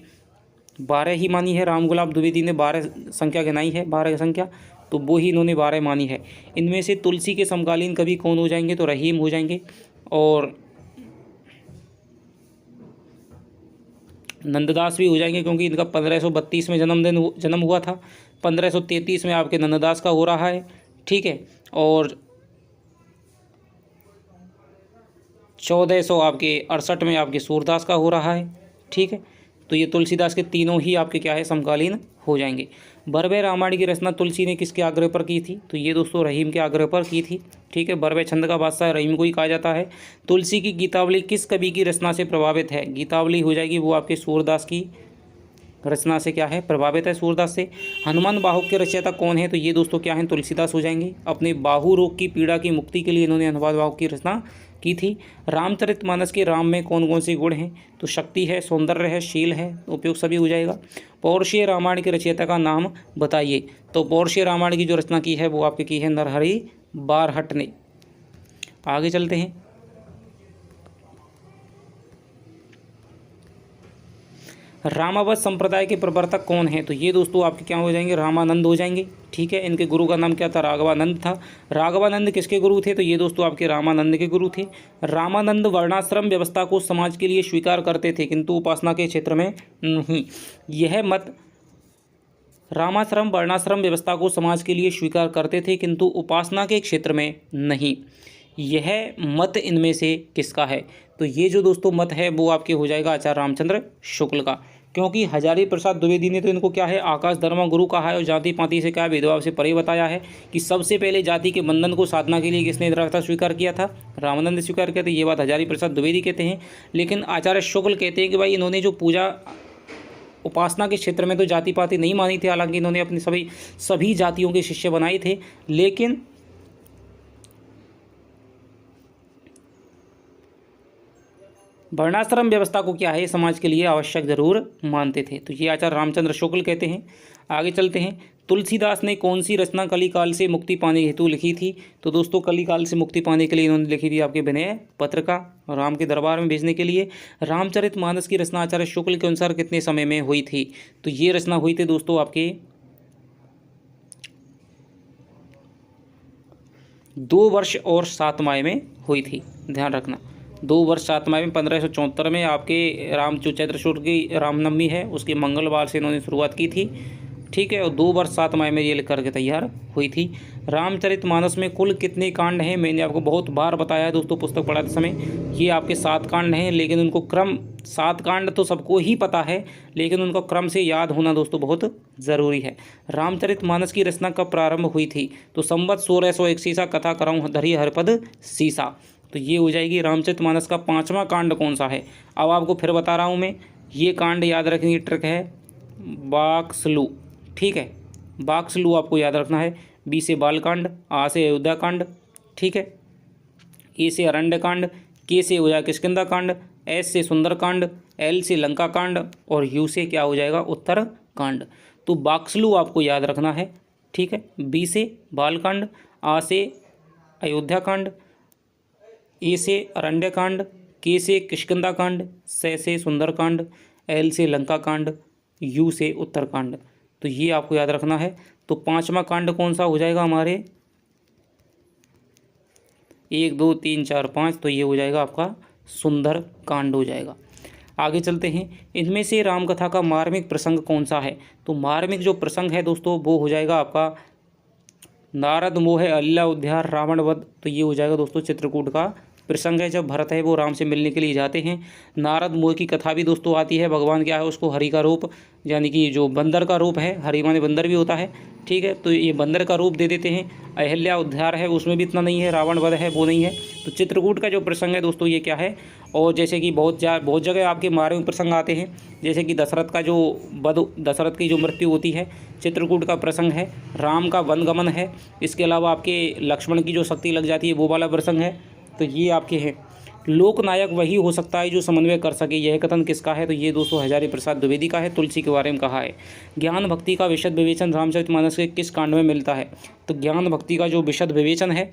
12 ही मानी है। राम गुलाब द्विवेदी ने 12 संख्या गिनाई है, 12 संख्या, तो वो ही इन्होंने 12 मानी है। इनमें से तुलसी के समकालीन कवि कौन हो जाएंगे? तो रहीम हो जाएंगे। और नंददास भी हो जाएंगे क्योंकि इनका 1532 में जन्म हुआ था, 1533 में आपके नंददास का हो रहा है, ठीक है। और 1400 आपके 68 में आपके सूरदास का हो रहा है, ठीक है। तो ये तुलसीदास के तीनों ही आपके क्या है समकालीन हो जाएंगे। बरवे रामायण की रचना तुलसी ने किसके आग्रह पर की थी? तो ये दोस्तों रहीम के आग्रह पर की थी, ठीक है। बरवे छंद का बादशाह रहीम को ही कहा जाता है। तुलसी की गीतावली किस कवि की रचना से प्रभावित है? गीतावली हो जाएगी वो आपके सूरदास की रचना से क्या है प्रभावित है, सूरदास से। हनुमान बाहुक के रचयिता कौन है? तो ये दोस्तों क्या है तुलसीदास हो जाएंगे। अपने बाहु रोग की पीड़ा की मुक्ति के लिए इन्होंने हनुमान बाहुक की रचना की थी। रामचरितमानस के राम में कौन कौन से गुण हैं? तो शक्ति है, सौंदर्य है, शील है, उपयोग सभी हो जाएगा। पौरुषीय रामायण के रचयिता का नाम बताइए। तो पौरुषीय रामायण की जो रचना की है वो आपकी की है नरहरि बारहट ने। आगे चलते हैं। रामावत संप्रदाय के प्रवर्तक कौन है? तो ये दोस्तों आपके क्या हो जाएंगे रामानंद हो जाएंगे, ठीक है। इनके गुरु का नाम क्या था? राघवानंद था। राघवानंद किसके गुरु थे? तो ये दोस्तों आपके रामानंद के गुरु थे। रामानंद वर्णाश्रम व्यवस्था को समाज के लिए स्वीकार करते थे किंतु उपासना के क्षेत्र में नहीं। यह मत रामाश्रम वर्णाश्रम व्यवस्था को समाज के लिए स्वीकार करते थे किंतु उपासना के क्षेत्र में नहीं। यह मत इनमें से किसका है? तो ये जो दोस्तों मत है वो आपके हो जाएगा आचार्य रामचंद्र शुक्ल का, क्योंकि हजारी प्रसाद द्विवेदी ने तो इनको क्या है आकाश धर्मा गुरु कहा है और जाति पाति से क्या भेदभाव से परे बताया है कि सबसे पहले जाति के बंधन को साधना के लिए किसने दृढ़ता स्वीकार किया था? रामानंद स्वीकार किया था। ये बात हजारी प्रसाद द्विवेदी कहते हैं, लेकिन आचार्य शुक्ल कहते हैं कि भाई इन्होंने जो पूजा उपासना के क्षेत्र में तो जाति पाति नहीं मानी थी, हालांकि इन्होंने अपनी सभी जातियों के शिष्य बनाए थे, लेकिन वर्णाश्रम व्यवस्था को क्या है समाज के लिए आवश्यक जरूर मानते थे। तो ये आचार्य रामचंद्र शुक्ल कहते हैं। आगे चलते हैं। तुलसीदास ने कौन सी रचना कलिकाल से मुक्ति पाने हेतु लिखी थी? तो दोस्तों कलिकाल से मुक्ति पाने के लिए इन्होंने लिखी थी आपके विनय पत्र का, राम के दरबार में भेजने के लिए। रामचरितमानस की रचना आचार्य शुक्ल के अनुसार कितने समय में हुई थी? तो ये रचना हुई थी दोस्तों आपके 2 वर्ष और 7 माह में हुई थी, ध्यान रखना। 2 वर्ष 7 माह में 1574 में आपके राम जो चैत्र शुक्ल की रामनवमी है उसके मंगलवार से इन्होंने शुरुआत की थी, ठीक है। और 2 वर्ष 7 माह में ये लिख करके तैयार हुई थी। रामचरितमानस में कुल कितने कांड हैं? मैंने आपको बहुत बार बताया है दोस्तों पुस्तक पढ़ाते समय, ये आपके 7 कांड हैं, लेकिन उनको क्रम 7 कांड तो सबको ही पता है, लेकिन उनको क्रम से याद होना दोस्तों बहुत ज़रूरी है। रामचरितमानस की रचना कब प्रारंभ हुई थी? तो संवत 1601 ईसा, कथा कराऊँ धरी हरपद सीसा। तो ये हो जाएगी। रामचरितमानस का 5वां कांड कौन सा है? अब आपको फिर बता रहा हूँ मैं, ये कांड याद रखने की ट्रिक है बाक्सलू, ठीक है। बाक्सलू आपको याद रखना है। बी से बालकांड, आ से अयोध्या कांड, ठीक है। ए से अरण्य कांड, के से हो जाएगा किष्किंधा कांड, एस से सुंदर कांड, एल से लंका कांड और यू से क्या हो जाएगा उत्तर कांड। तो बाक्सलू आपको याद रखना है, ठीक है। बी से बालकांड, आ से अयोध्या कांड, ए से अरण्य कांड, के से किष्किंधा कांड, से सुंदर कांड, एल से लंका कांड, यू से उत्तर कांड। तो ये आपको याद रखना है। तो 5वां कांड कौन सा हो जाएगा हमारे 1 2 3 4 5, तो ये हो जाएगा आपका सुंदर कांड हो जाएगा। आगे चलते हैं। इनमें से रामकथा का मार्मिक प्रसंग कौन सा है? तो मार्मिक जो प्रसंग है दोस्तों वो हो जाएगा आपका नारद मोह अल्ला उद्धार रावण वध। तो ये हो जाएगा दोस्तों चित्रकूट का प्रसंग है, जब भरत है वो राम से मिलने के लिए जाते हैं। नारद मोह की कथा भी दोस्तों आती है। भगवान क्या है उसको हरि का रूप, यानी कि जो बंदर का रूप है, हरि माने बंदर भी होता है, ठीक है। तो ये बंदर का रूप दे देते हैं। अहिल्या उद्धार है उसमें भी इतना नहीं है, रावण वध है वो नहीं है। तो चित्रकूट का जो प्रसंग है दोस्तों ये क्या है। और जैसे कि बहुत जगह आपके मार्मिक प्रसंग आते हैं, जैसे कि दशरथ का जो वध, दशरथ की जो मृत्यु होती है चित्रकूट का प्रसंग है। राम का वनगमन है। इसके अलावा आपके लक्ष्मण की जो शक्ति लग जाती है वो वाला प्रसंग है। तो ये आपके हैं, लोकनायक वही हो सकता है जो समन्वय कर सके, यह कथन किसका है? तो ये दोस्तों हजारी प्रसाद द्विवेदी का है, तुलसी के बारे में कहा है। ज्ञान भक्ति का विशद विवेचन रामचरितमानस के किस कांड में मिलता है? तो ज्ञान भक्ति का जो विशद विवेचन है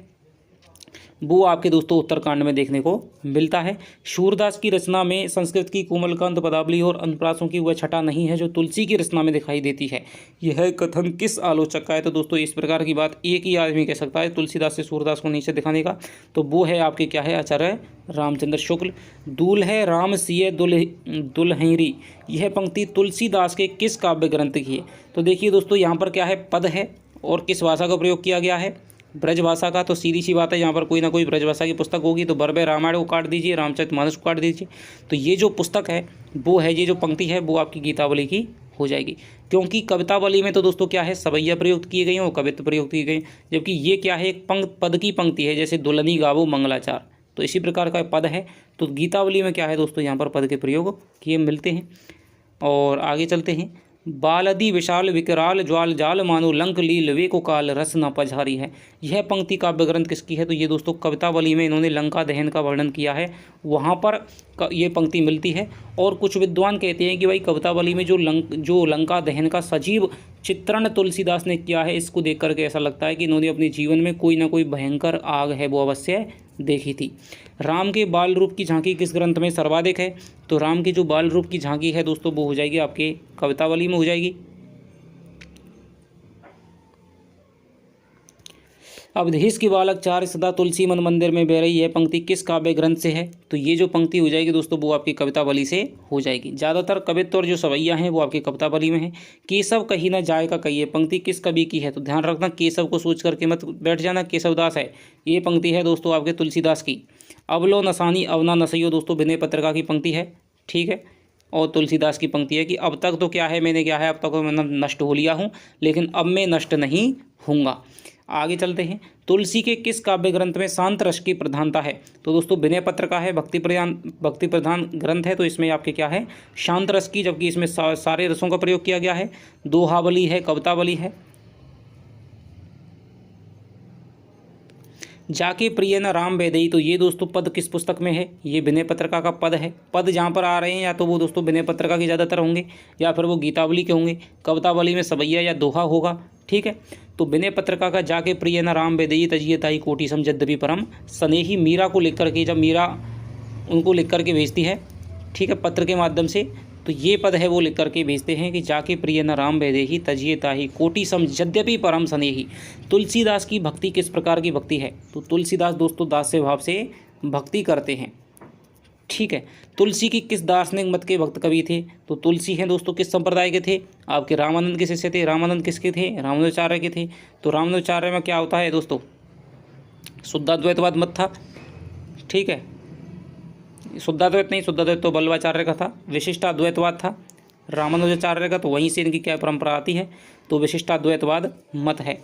वो आपके दोस्तों उत्तरकांड में देखने को मिलता है। सूरदास की रचना में संस्कृत की कोमलकांत पदावली और अनुप्रासों की वह छटा नहीं है जो तुलसी की रचना में दिखाई देती है। यह कथन किस आलोचक का है? तो दोस्तों इस प्रकार की बात एक ही आदमी कह सकता है तुलसीदास से सूरदास को नीचे दिखाने का, तो वो है आपके क्या है? आचार्य रामचंद्र शुक्ल। दूल है राम सिय दुल्हरी, यह पंक्ति तुलसीदास के किस काव्य ग्रंथ की है? तो देखिए दोस्तों यहाँ पर क्या है? पद है और किस भाषा का प्रयोग किया गया है? ब्रज भाषा का। तो सीधी सी बात है, यहाँ पर कोई ना कोई ब्रज भाषा की पुस्तक होगी, तो बरबे रामायण को काट दीजिए, रामचरितमानस को काट दीजिए। तो ये जो पुस्तक है वो है, ये जो पंक्ति है वो आपकी गीतावली की हो जाएगी, क्योंकि कवितावली में तो दोस्तों क्या है? सवैया प्रयुक्त किए गए और कवित्व प्रयुक्त किए गए, जबकि ये क्या है? एक पद की पंक्ति है, जैसे दुल्हनी गावो मंगलाचार, तो इसी प्रकार का पद है। तो गीतावली में क्या है दोस्तों? यहाँ पर पद के प्रयोग किए मिलते हैं। और आगे चलते हैं। बालदी विशाल विकराल ज्वाल जाल मानो लंक लील वे को काल रस न पझारी है, यह पंक्ति काव्य ग्रंथ किसकी है? तो ये दोस्तों कवितावली में इन्होंने लंका दहन का वर्णन किया है, वहाँ पर ये पंक्ति मिलती है। और कुछ विद्वान कहते हैं कि भाई कवितावली में जो लंका दहन का सजीव चित्रण तुलसीदास ने किया है, इसको देख करके ऐसा लगता है कि इन्होंने अपने जीवन में कोई ना कोई भयंकर आग है वो अवश्य देखी थी। राम के बाल रूप की झांकी किस ग्रंथ में सर्वाधिक है? तो राम की जो बाल रूप की झांकी है दोस्तों वो हो जाएगी आपके कवितावली में हो जाएगी। अवधेश की बालक चार सदा तुलसी मन मंदिर में बह रही, यह पंक्ति किस काव्य ग्रंथ से है? तो ये जो पंक्ति हो जाएगी दोस्तों वो आपकी कवितावली से हो जाएगी। ज़्यादातर कवित्व और जो सवैया हैं वो आपकी कवितावली में है। केशव कहीं ना जाए का कही, पंक्ति किस कवि की है? तो ध्यान रखना, केशव को सोच करके मत बैठ जाना, केशवदास है। ये पंक्ति है दोस्तों आपके तुलसीदास की। अवलो नसानी अवना नसैयो दोस्तों विनय पत्रिका की पंक्ति है, ठीक है। और तुलसीदास की पंक्ति है कि अब तक तो क्या है, मैंने क्या है, अब तक तो मैं नष्ट हो लिया हूँ, लेकिन अब मैं नष्ट नहीं हूँगा। आगे चलते हैं। तुलसी के किस काव्य ग्रंथ में शांत रस की प्रधानता है? तो दोस्तों विनय पत्र का है, भक्ति प्रधान ग्रंथ है, तो इसमें आपके क्या है? शांत रस की, जबकि इसमें सारे रसों का प्रयोग किया गया है। दोहावली है, कवितावली है। जाके प्रिय न राम वैदेही, तो ये दोस्तों पद किस पुस्तक में है? ये विनय पत्रिका का पद है। पद जहाँ पर आ रहे हैं या तो वो दोस्तों विनय पत्रिका के ज़्यादातर होंगे या फिर वो गीतावली के होंगे। कवितावली में सवैया या दोहा होगा, ठीक है। तो विनय पत्रिका का जाके प्रिय न राम वैदेही तजिए ताई कोटि सम यद्यपि परम स्नेही, मीरा को लिख करके, जब मीरा उनको लिख करके भेजती है, ठीक है, पत्र के माध्यम से, तो ये पद है वो लिख करके भेजते हैं कि जाके प्रिय न राम वैदेही तजिए ताही कोटि सम यद्यपि परम स्नेही। तुलसीदास की भक्ति किस प्रकार की भक्ति है? तो तुलसीदास दोस्तों दास्य भाव से भक्ति करते हैं, ठीक है। तुलसी की किस दार्शनिक मत के भक्त कवि थे? तो तुलसी हैं दोस्तों किस संप्रदाय के थे? आपके रामानंद के शिष्य थे। रामानंद किसके थे? रामानुजाचार्य के थे। तो रामानुजाचार्य में क्या होता है दोस्तों? शुद्धाद्वैतवाद मत था, ठीक है। शुद्धाद्वैत नहीं, शुद्धाद्वैत तो बल्लभाचार्य का था। विशिष्टाद्वैतवाद था रामानुजाचार्य का, तो वहीं से इनकी क्या परंपरा आती है? तो विशिष्टाद्वैतवाद मत है।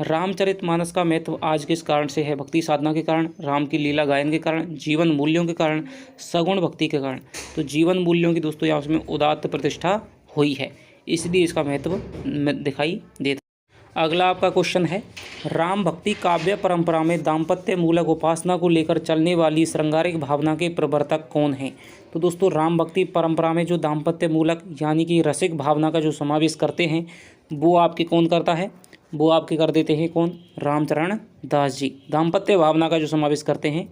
रामचरितमानस का महत्व आज किस कारण से है? भक्ति साधना के कारण, राम की लीला गायन के कारण, जीवन मूल्यों के कारण, सगुण भक्ति के कारण। तो जीवन मूल्यों की दोस्तों यहाँ उसमें उदात्त प्रतिष्ठा हुई है, इसलिए इसका महत्व दिखाई देता है। अगला आपका क्वेश्चन है, राम भक्ति काव्य परंपरा में दाम्पत्य मूलक उपासना को लेकर चलने वाली श्रृंगारिक भावना के प्रवर्तक कौन हैं? तो दोस्तों राम भक्ति परंपरा में जो दाम्पत्य मूलक यानी कि रसिक भावना का जो समावेश करते हैं वो आपके कौन करता है? वो आपके कर देते हैं कौन? रामचरण दास जी। दाम्पत्य भावना का जो समावेश करते हैं,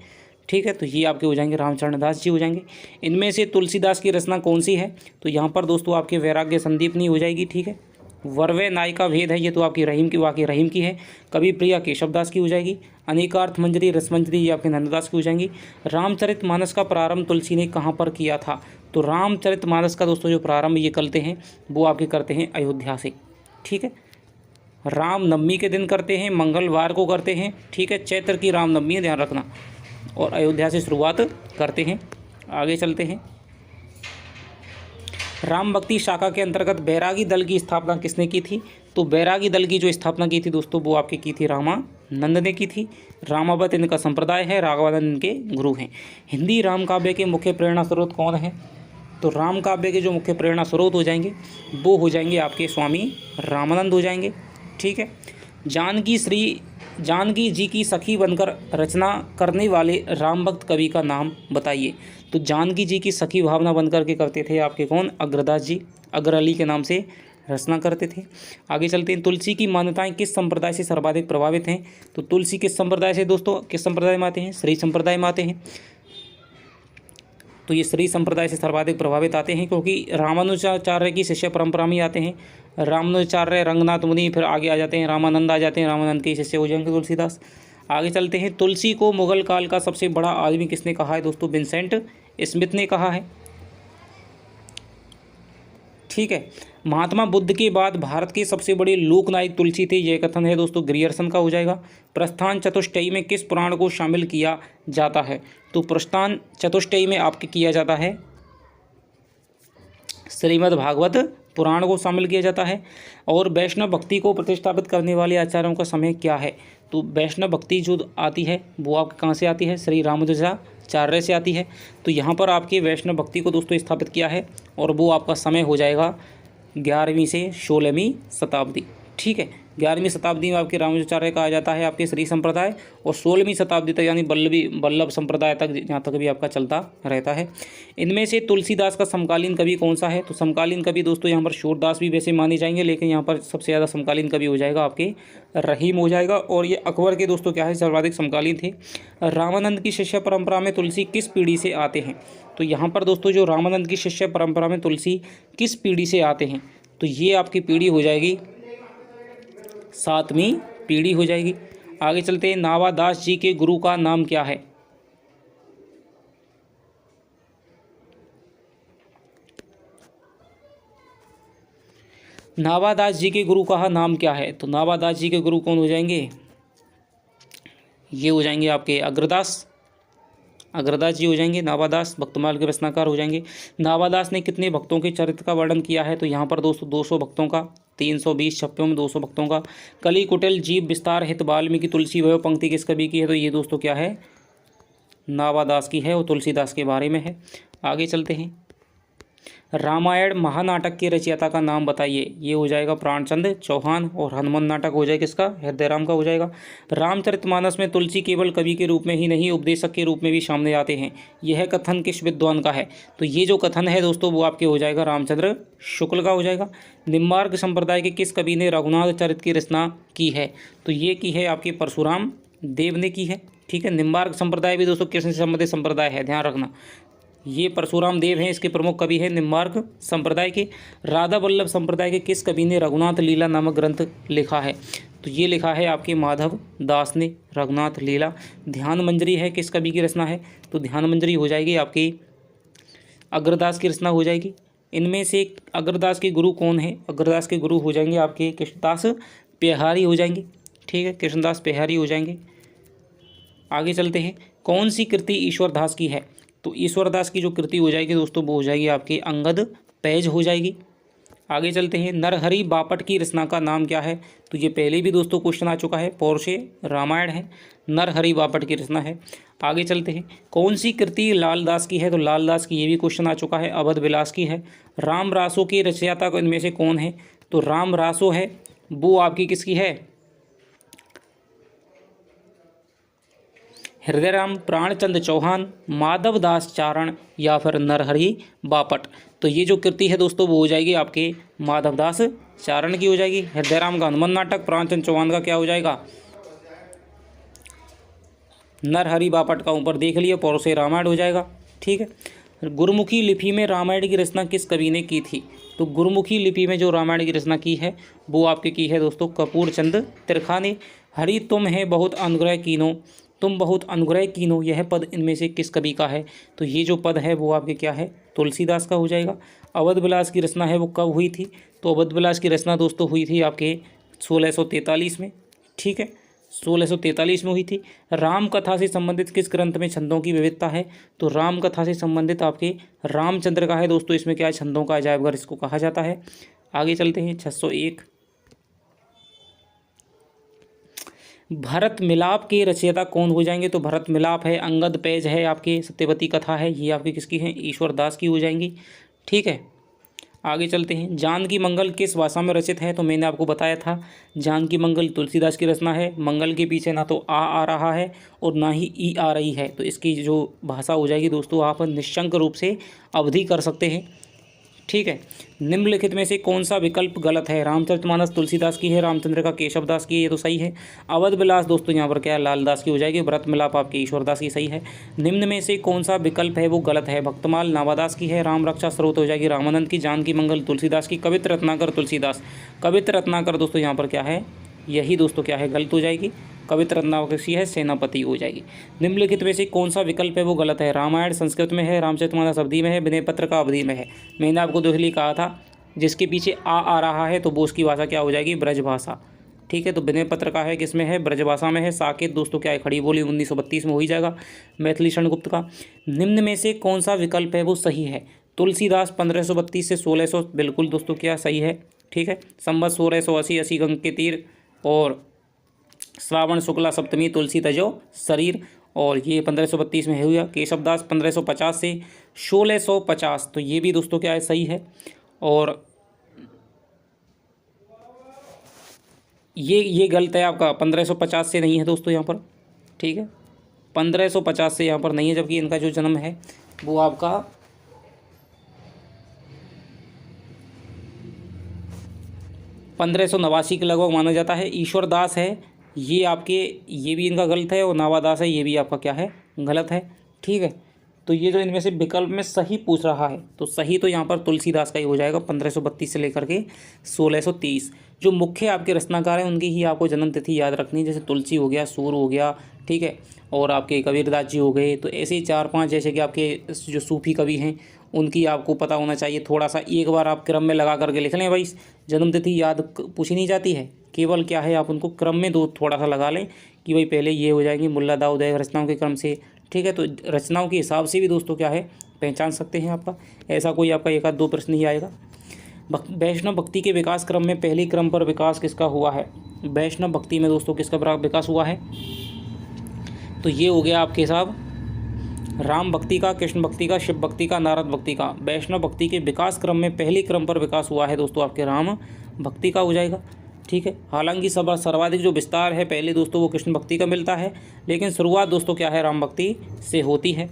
ठीक है, तो ये आपके हो जाएंगे रामचरण दास जी हो जाएंगे। इनमें से तुलसीदास की रचना कौन सी है? तो यहाँ पर दोस्तों आपके वैराग्य संदीपनी हो जाएगी, ठीक है। वर्वे नायिका भेद है, ये तो आपकी रहीम की, वाकई रहीम की है। कवि प्रिया केशवदास की हो जाएगी। अनेकार्थ मंजरी रसमंजरी ये आपके नंददास की हो जाएंगी। रामचरितमानस का प्रारंभ तुलसी ने कहाँ पर किया था? तो रामचरितमानस का दोस्तों जो प्रारंभ ये करते हैं वो आपके करते हैं अयोध्या से, ठीक है। रामनवमी के दिन करते हैं, मंगलवार को करते हैं, ठीक है। चैत्र की रामनवमी है, ध्यान रखना। और अयोध्या से शुरुआत करते हैं। आगे चलते हैं। राम भक्ति शाखा के अंतर्गत बैरागी दल की स्थापना किसने की थी? तो बैरागी दल की जो स्थापना की थी दोस्तों वो आपकी की थी रामानंद ने की थी। रामावत इनका संप्रदाय है, राघवानंद इनके गुरु हैं। हिंदी राम काव्य के मुख्य प्रेरणा स्रोत कौन है? तो राम काव्य के जो मुख्य प्रेरणा स्रोत हो जाएंगे वो हो जाएंगे आपके स्वामी रामानंद हो जाएंगे, ठीक है। जानकी श्री जानकी जी की सखी बनकर रचना करने वाले राम भक्त कवि का नाम बताइए। तो जानकी जी की सखी भावना बनकर के करते थे आपके कौन, अग्रदास जी, अग्र अली के नाम से रचना करते थे। आगे चलते हैं, तुलसी की मान्यताएं किस संप्रदाय से सर्वाधिक प्रभावित हैं। तो तुलसी किस संप्रदाय से दोस्तों, किस संप्रदाय में आते हैं, श्री संप्रदाय में आते हैं। तो ये श्री संप्रदाय से सर्वाधिक प्रभावित आते हैं, क्योंकि रामानुजाचार्य की शिष्य परंपरा में आते हैं। रामानुजाचार्य, रंगनाथ मुनि, फिर आगे आ जाते हैं रामानंद आ जाते हैं, रामानंद के शिष्य हो जाएंगे तुलसीदास। आगे चलते हैं, तुलसी को मुगल काल का सबसे बड़ा आदमी किसने कहा है दोस्तों, विंसेंट स्मिथ ने कहा है। ठीक है, महात्मा बुद्ध के बाद भारत के सबसे बड़े लोकनायक तुलसी थे, यह कथन है दोस्तों ग्रियर्सन का हो जाएगा। प्रस्थान चतुष्टयी में किस पुराण को शामिल किया जाता है। तो प्रस्थान चतुष्टयी में आपके किया जाता है श्रीमद् भागवत पुराण को शामिल किया जाता है। और वैष्णव भक्ति को प्रतिष्ठापित करने वाले आचार्यों का समय क्या है। तो वैष्णव भक्ति जो आती है वो आपके कहाँ से आती है, श्री रामानुजाचार्य से आती है। तो यहाँ पर आपके वैष्णव भक्ति को दोस्तों स्थापित किया है, और वो आपका समय हो जाएगा 11वीं से 16वीं शताब्दी। ठीक है, 11वीं शताब्दी में आपके रामानुजाचार्य कहा जाता है आपके श्री संप्रदाय, और 16वीं शताब्दी तक यानी वल्लभ संप्रदाय तक, जहाँ तक भी आपका चलता रहता है। इनमें से तुलसीदास का समकालीन कवि कौन सा है। तो समकालीन कवि दोस्तों यहाँ पर सूरदास भी वैसे माने जाएंगे, लेकिन यहाँ पर सबसे ज़्यादा समकालीन कवि हो जाएगा आपके रहीम हो जाएगा। और ये अकबर के दोस्तों क्या है, सर्वाधिक समकालीन थे। रामानंद की शिष्य परंपरा में तुलसी किस पीढ़ी से आते हैं। तो यहाँ पर दोस्तों जो रामानंद की शिष्य परंपरा में तुलसी किस पीढ़ी से आते हैं, तो ये आपकी पीढ़ी हो जाएगी 7वीं पीढ़ी हो जाएगी। आगे चलते हैं, नावादास जी के गुरु का नाम क्या है। नावादास जी के गुरु का नाम क्या है। तो नावादास जी के गुरु कौन हो जाएंगे, ये हो जाएंगे आपके अग्रदास जी हो जाएंगे। नावादास भक्तमाल के रचनाकार हो जाएंगे। नावादास ने कितने भक्तों के चरित्र का वर्णन किया है। तो यहाँ पर दोस्तों 200 भक्तों का, 320 छप्पयों में 200 भक्तों का। कली कुटिल जीव विस्तार हित वाल्मीकि तुलसी वह पंक्ति किस कवि की है। तो ये दोस्तों क्या है, नावादास की है, और तुलसीदास के बारे में है। आगे चलते हैं, रामायण महानाटक के रचयिता का नाम बताइए। ये हो जाएगा प्राणचंद चौहान, और हनुमान नाटक हो जाएगा किसका, हृदयराम का हो जाएगा। रामचरितमानस में तुलसी केवल कवि के रूप में ही नहीं उपदेशक के रूप में भी सामने आते हैं, यह कथन किस विद्वान का है। तो ये जो कथन है दोस्तों वो आपके हो जाएगा रामचंद्र शुक्ल का हो जाएगा। निम्बार्क संप्रदाय के किस कवि ने रघुनाथ चरित की रचना की है। तो ये की है आपके परशुराम देव ने की है। ठीक है, निम्बार्क संप्रदाय भी दोस्तों किससे संबंधित संप्रदाय है, ध्यान रखना। ये परशुराम देव हैं, इसके प्रमुख कवि हैं निम्बार्क संप्रदाय के। राधा वल्लभ संप्रदाय के किस कवि ने रघुनाथ लीला नामक ग्रंथ लिखा है। तो ये लिखा है आपके माधव दास ने रघुनाथ लीला। ध्यान मंजरी है किस कवि की रचना है। तो ध्यान मंजरी हो जाएगी आपकी अग्रदास की रचना हो जाएगी। इनमें से अग्रदास के गुरु कौन है। अग्रदास के गुरु हो जाएंगे आपके कृष्णदास पेहारी हो जाएंगे। ठीक है, कृष्णदास पेहारी हो जाएंगे। आगे चलते हैं, कौन सी कृति ईश्वरदास की है। तो ईश्वरदास की जो कृति हो जाएगी दोस्तों वो हो जाएगी आपकी अंगद पैज हो जाएगी। आगे चलते हैं, नरहरि बापट की रचना का नाम क्या है। तो ये पहले भी दोस्तों क्वेश्चन आ चुका है, पौरुषे रामायण है, नरहरि बापट की रचना है। आगे चलते हैं, कौन सी कृति लालदास की है। तो लालदास की ये भी क्वेश्चन आ चुका है, अवध विलास की है। राम रासो के रचयिता इनमें से कौन है। तो राम रासो है वो आपकी किसकी है, हृदयराम, प्राणचंद चौहान, माधव दास चारण या फिर नरहरि बापट। तो ये जो कृति है दोस्तों वो हो जाएगी आपके माधव दास चारण की हो जाएगी। हृदयराम का हनुमान नाटक, प्राणचंद चौहान का क्या हो जाएगा, नरहरि बापट का ऊपर देख लिया पौरुषे रामायण हो जाएगा। ठीक है, गुरुमुखी लिपि में रामायण की रचना किस कवि ने की थी। तो गुरुमुखी लिपि में जो रामायण की रचना की है वो आपके की है दोस्तों कपूर चंद तिरखा ने। हरि तुम है बहुत अनुग्रह कीनो, तुम बहुत अनुग्रह कीनो, यह पद इनमें से किस कवि का है। तो ये जो पद है वो आपके क्या है, तुलसीदास का हो जाएगा। अवध विलास की रचना है वो कब हुई थी। तो अवध विलास की रचना दोस्तों हुई थी आपके 1643 में। ठीक है, 1643 में हुई थी। राम कथा से संबंधित किस ग्रंथ में छंदों की विविधता है। तो राम कथा से संबंधित आपके रामचंद्र का है दोस्तों, इसमें क्या है, छंदों का अजायबघर इसको कहा जाता है। आगे चलते हैं, 601, भरत मिलाप के रचयिता कौन हो जाएंगे। तो भरत मिलाप है, अंगद पैज है, आपके सत्यवती कथा है, ये आपकी किसकी है, ईश्वरदास की हो जाएंगी। ठीक है, आगे चलते हैं। जानकी मंगल किस भाषा में रचित है? तो मैंने आपको बताया था जानकी मंगल तुलसीदास की रचना है। मंगल के पीछे ना तो आ रहा है और ना ही ई आ रही है, तो इसकी जो भाषा हो जाएगी दोस्तों आप निशंक रूप से अवधि कर सकते हैं। ठीक है। निम्नलिखित में से कौन सा विकल्प गलत है? रामचरितमानस तुलसीदास की है, रामचंद्र का केशवदास की है, ये तो सही है। अवध विलास दोस्तों यहाँ पर क्या है, लालदास की हो जाएगी। व्रत मिलाप आपके ईश्वरदास की सही है। निम्न में से कौन सा विकल्प है वो गलत है? भक्तमाल नावादास की है, राम रक्षा स्रोत हो जाएगी रामानंद की, जानकी मंगल तुलसीदास की, कवित्र रत्नाकर तुलसीदास। कवित्र रत्नाकर दोस्तों यहाँ पर क्या है, यही दोस्तों क्या है, गलत हो जाएगी। कवित्र रत्नाकर की है, सेनापति हो जाएगी। निम्नलिखित में से कौन सा विकल्प है वो गलत है? रामायण संस्कृत में है, रामचरितमानस अवधि में है, विनय पत्र का अवधि में है। मैंने आपको तो इसलिए कहा था जिसके पीछे आ रहा है तो वो उसकी भाषा क्या हो जाएगी, ब्रज भाषा। ठीक है, तो विनय पत्र का है किसमें है, ब्रज भाषा में है। साकेत दोस्तों क्या है, खड़ी बोली 1932 में हो ही जाएगा, मैथिली शरण गुप्त का। निम्न में से कौन सा विकल्प है वो सही है? तुलसीदास 1532 से 1600, बिल्कुल दोस्तों क्या सही है। ठीक है। संवत 1680, 80 गंग के तीर, और श्रावण शुक्ला सप्तमी तुलसी तजो शरीर, और ये 1532 में हुआ। केशवदास 1550 से 1650, तो ये भी दोस्तों क्या है, सही है। और ये गलत है आपका, 1550 से नहीं है दोस्तों यहाँ पर। ठीक है, 1550 से यहाँ पर नहीं है, जबकि इनका जो जन्म है वो आपका 1589 के लगभग माना जाता है। ईश्वरदास है ये आपके, ये भी इनका गलत है, और नावादास है ये भी आपका क्या है, गलत है। ठीक है, तो ये जो इनमें से विकल्प में सही पूछ रहा है, तो सही तो यहाँ पर तुलसीदास का ही हो जाएगा, 1532 से लेकर के 1630। जो मुख्य आपके रचनाकार हैं उनकी ही आपको जन्म तिथि याद रखनी है, जैसे तुलसी हो गया, सूर हो गया, ठीक है, और आपके कबीरदास जी हो गए। तो ऐसे ही 4-5 जैसे कि आपके जो सूफी कवि हैं उनकी आपको पता होना चाहिए। थोड़ा सा एक बार आप क्रम में लगा करके लिख लें भाई, जन्म तिथि याद पूछी नहीं जाती है, केवल क्या है आप उनको क्रम में दो थोड़ा सा लगा लें कि भाई पहले ये हो जाएंगी मुल्ला दाऊद है रचनाओं के क्रम से। ठीक है, तो रचनाओं के हिसाब से भी दोस्तों क्या है, पहचान सकते हैं आपका। ऐसा कोई आपका 1-2 प्रश्न ही आएगा। वैष्णव भक्ति के विकास क्रम में पहले क्रम पर विकास किसका हुआ है? वैष्णव भक्ति में दोस्तों किसका विकास हुआ है? तो ये हो गया आपके साहब राम भक्ति का, कृष्ण भक्ति का, शिव भक्ति का, नारद भक्ति का। वैष्णव भक्ति के विकास क्रम में पहले क्रम पर विकास हुआ है दोस्तों आपके राम भक्ति का हो जाएगा। ठीक है, हालांकि सर्वाधिक जो विस्तार है पहले दोस्तों वो कृष्ण भक्ति का मिलता है, लेकिन शुरुआत दोस्तों क्या है, राम भक्ति से होती है।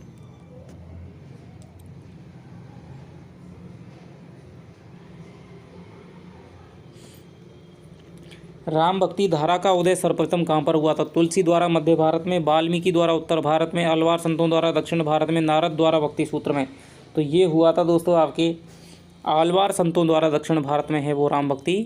राम भक्ति धारा का उदय सर्वप्रथम कहाँ पर हुआ था? तुलसी द्वारा मध्य भारत में, वाल्मीकि द्वारा उत्तर भारत में, अलवार संतों द्वारा दक्षिण भारत में, नारद द्वारा भक्ति सूत्र में। तो ये हुआ था दोस्तों आपके अलवार संतों द्वारा दक्षिण भारत में है वो राम भक्ति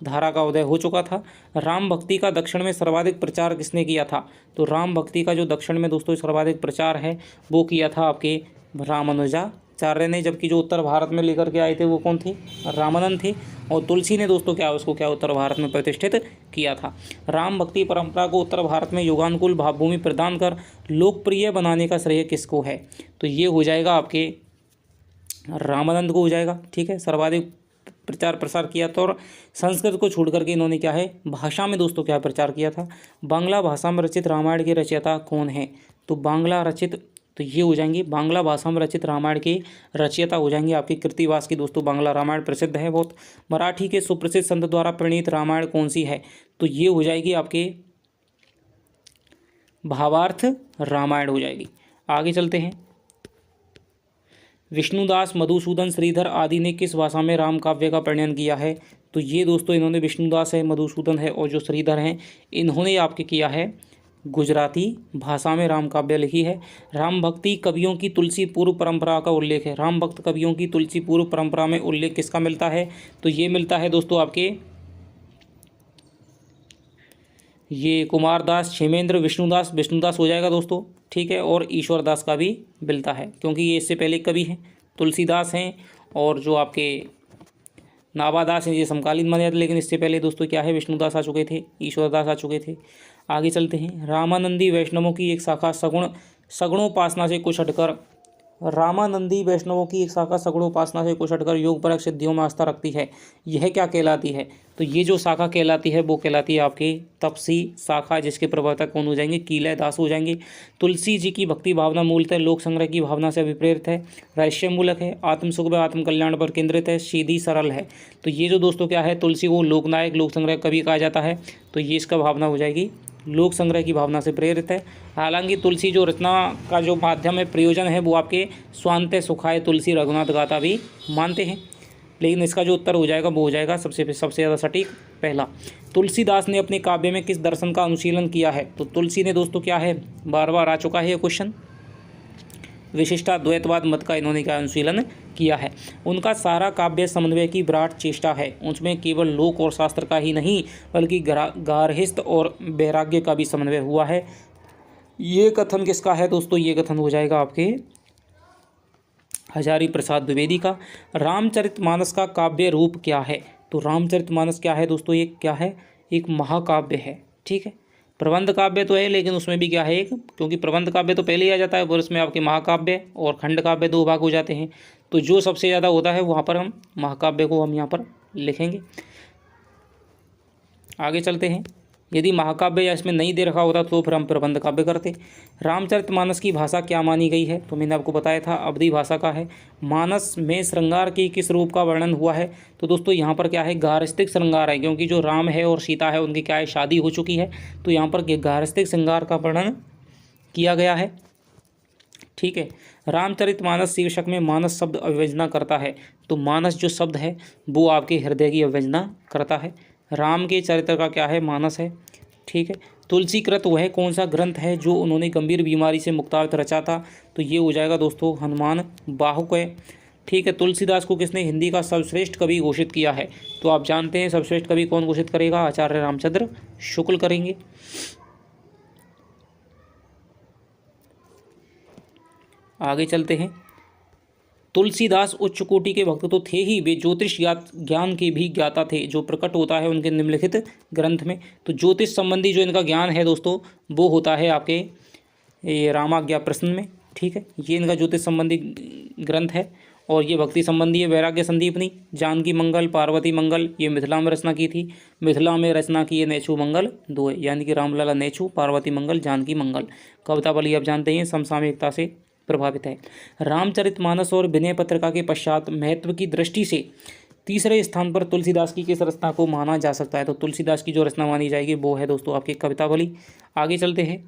धारा का उदय हो चुका था। राम भक्ति का दक्षिण में सर्वाधिक प्रचार किसने किया था? तो राम भक्ति का जो दक्षिण में दोस्तों सर्वाधिक प्रचार है वो किया था आपके रामानुजाचार्य ने, जबकि जो उत्तर भारत में लेकर के आए थे वो कौन थे? रामानंद थे। और तुलसी ने दोस्तों क्या उसको क्या उत्तर भारत में प्रतिष्ठित किया था। राम भक्ति परंपरा को उत्तर भारत में युगानुकूल भावभूमि प्रदान कर लोकप्रिय बनाने का श्रेय किसको है? तो ये हो जाएगा आपके रामानंद को हो जाएगा। ठीक है, सर्वाधिक प्रचार प्रसार किया था। और संस्कृत को छोड़ करके इन्होंने क्या है, भाषा में दोस्तों क्या प्रचार किया था? बांग्ला भाषा में रचित रामायण के रचयिता कौन है? तो बांग्ला रचित, तो ये हो जाएंगे बांग्ला भाषा में रचित रामायण के रचयिता हो जाएंगे आपके कृतिवास की दोस्तों। बांग्ला रामायण प्रसिद्ध है बहुत। मराठी के सुप्रसिद्ध संत द्वारा प्रणीत रामायण कौन सी है? तो ये हो जाएगी आपके भावार्थ रामायण हो जाएगी। आगे चलते हैं। विष्णुदास, मधुसूदन, श्रीधर आदि ने किस भाषा में राम काव्य का प्रणयन किया है? तो ये दोस्तों इन्होंने, विष्णुदास है, मधुसूदन है और जो श्रीधर हैं, इन्होंने आपके किया है गुजराती भाषा में राम काव्य लिखी है। राम भक्ति कवियों की तुलसी पूर्व परंपरा का उल्लेख है। राम भक्त कवियों की तुलसी पूर्व परंपरा में उल्लेख किसका मिलता है? तो ये मिलता है दोस्तों आपके ये कुमारदास, क्षेमेंद्र, विष्णुदास हो जाएगा दोस्तों। ठीक है, और ईश्वरदास का भी मिलता है, क्योंकि ये इससे पहले कवि हैं, तुलसीदास हैं, और जो आपके नावादास हैं ये समकालीन माने जाते, लेकिन इससे पहले दोस्तों क्या है, विष्णुदास आ चुके थे, ईश्वरदास आ चुके थे। आगे चलते हैं। रामानंदी वैष्णवों की एक शाखा सगुणोपासना से कुछ हटकर रामानंदी वैष्णवों की एक शाखा सगुण उपासना से कुछ हटकर योग परक सिद्धियों में आस्था रखती है, यह क्या कहलाती है? तो ये जो शाखा कहलाती है वो कहलाती है आपकी तपसी शाखा, जिसके प्रवर्तक कौन हो जाएंगे? कीलय दास हो जाएंगे। तुलसी जी की भक्ति भावना मूलतः लोक संग्रह की भावना से अभिप्रेरित है, रहस्य मूलक है, आत्मसुख व आत्म कल्याण पर केंद्रित है, सीधी सरल है। तो ये जो दोस्तों क्या है, तुलसी को लोकनायक लोक संग्रह कवि कहा जाता है, तो ये इसका भावना हो जाएगी लोक संग्रह की भावना से प्रेरित है। हालांकि तुलसी जो रचना का जो माध्यम है, प्रयोजन है, वो आपके स्वान्ते सुखाए तुलसी रघुनाथ गाथा भी मानते हैं, लेकिन इसका जो उत्तर हो जाएगा वो हो जाएगा सबसे ज़्यादा सटीक पहला। तुलसीदास ने अपने काव्य में किस दर्शन का अनुशीलन किया है? तो तुलसी ने दोस्तों क्या है, बार बार आ चुका है ये क्वेश्चन, विशिष्टाद्वैतवाद मत का इन्होंने क्या अनुशीलन किया है। उनका सारा काव्य समन्वय की विराट चेष्टा है, उसमें केवल लोक और शास्त्र का ही नहीं बल्कि गार्हस्थ और वैराग्य का भी समन्वय हुआ है। ये कथन किसका है दोस्तों? ये कथन हो जाएगा आपके हजारी प्रसाद द्विवेदी का। रामचरितमानस का काव्य रूप क्या है? तो रामचरितमानस क्या है दोस्तों? ये क्या है? एक महाकाव्य है, ठीक है। प्रबंध काव्य तो है, लेकिन उसमें भी क्या है एक, क्योंकि प्रबंध काव्य तो पहले ही आ जाता है और उसमें आपके महाकाव्य और खंड काव्य दो भाग हो जाते हैं, तो जो सबसे ज़्यादा होता है वहाँ पर हम महाकाव्य को हम यहाँ पर लिखेंगे। आगे चलते हैं। यदि महाकाव्य या इसमें नहीं दे रखा होता तो फिर हम प्रबंध काव्य करते। रामचरितमानस की भाषा क्या मानी गई है? तो मैंने आपको बताया था अवधी भाषा का है। मानस में श्रृंगार की किस रूप का वर्णन हुआ है? तो दोस्तों यहाँ पर क्या है, गारस्थिक श्रृंगार है, क्योंकि जो राम है और सीता है उनकी क्या है, शादी हो चुकी है, तो यहाँ पर गारस्थिक श्रृंगार का वर्णन किया गया है, ठीक है। रामचरितमानस शीर्षक में मानस शब्द अभिव्यंजना करता है, तो मानस जो शब्द है वो आपके हृदय की अभिव्यंजना करता है। राम के चरित्र का क्या है, मानस है, ठीक है। तुलसीकृत वह कौन सा ग्रंथ है जो उन्होंने गंभीर बीमारी से मुक्तावत रचा था? तो ये हो जाएगा दोस्तों हनुमान बाहुक है, ठीक है। तुलसीदास को किसने हिंदी का सर्वश्रेष्ठ कवि घोषित किया है? तो आप जानते हैं सर्वश्रेष्ठ कवि कौन घोषित करेगा? आचार्य रामचंद्र शुक्ल करेंगे। आगे चलते हैं। तुलसीदास उच्च कोटि के भक्त तो थे ही, वे ज्योतिष ज्ञान के भी ज्ञाता थे, जो प्रकट होता है उनके निम्नलिखित ग्रंथ में। तो ज्योतिष संबंधी जो इनका ज्ञान है दोस्तों वो होता है आपके ये रामाज्ञा प्रश्न में, ठीक है। ये इनका ज्योतिष संबंधी ग्रंथ है। और ये भक्ति संबंधी है वैराग्य संदीपनी, जानकी मंगल, पार्वती मंगल, ये मिथिला में रचना की थी। मिथिला में रचना की है नेछु मंगल दो है, यानी कि रामलला नेछु, पार्वती मंगल, जानकी मंगल। कवितावली आप जानते हैं समसामयिकता से प्रभावित है। रामचरितमानस और विनय पत्रिका के पश्चात महत्व की दृष्टि से तीसरे स्थान पर तुलसीदास की किस रचना को माना जा सकता है? तो तुलसीदास की जो रचना मानी जाएगी वो है दोस्तों आपकी कवितावली। आगे चलते हैं।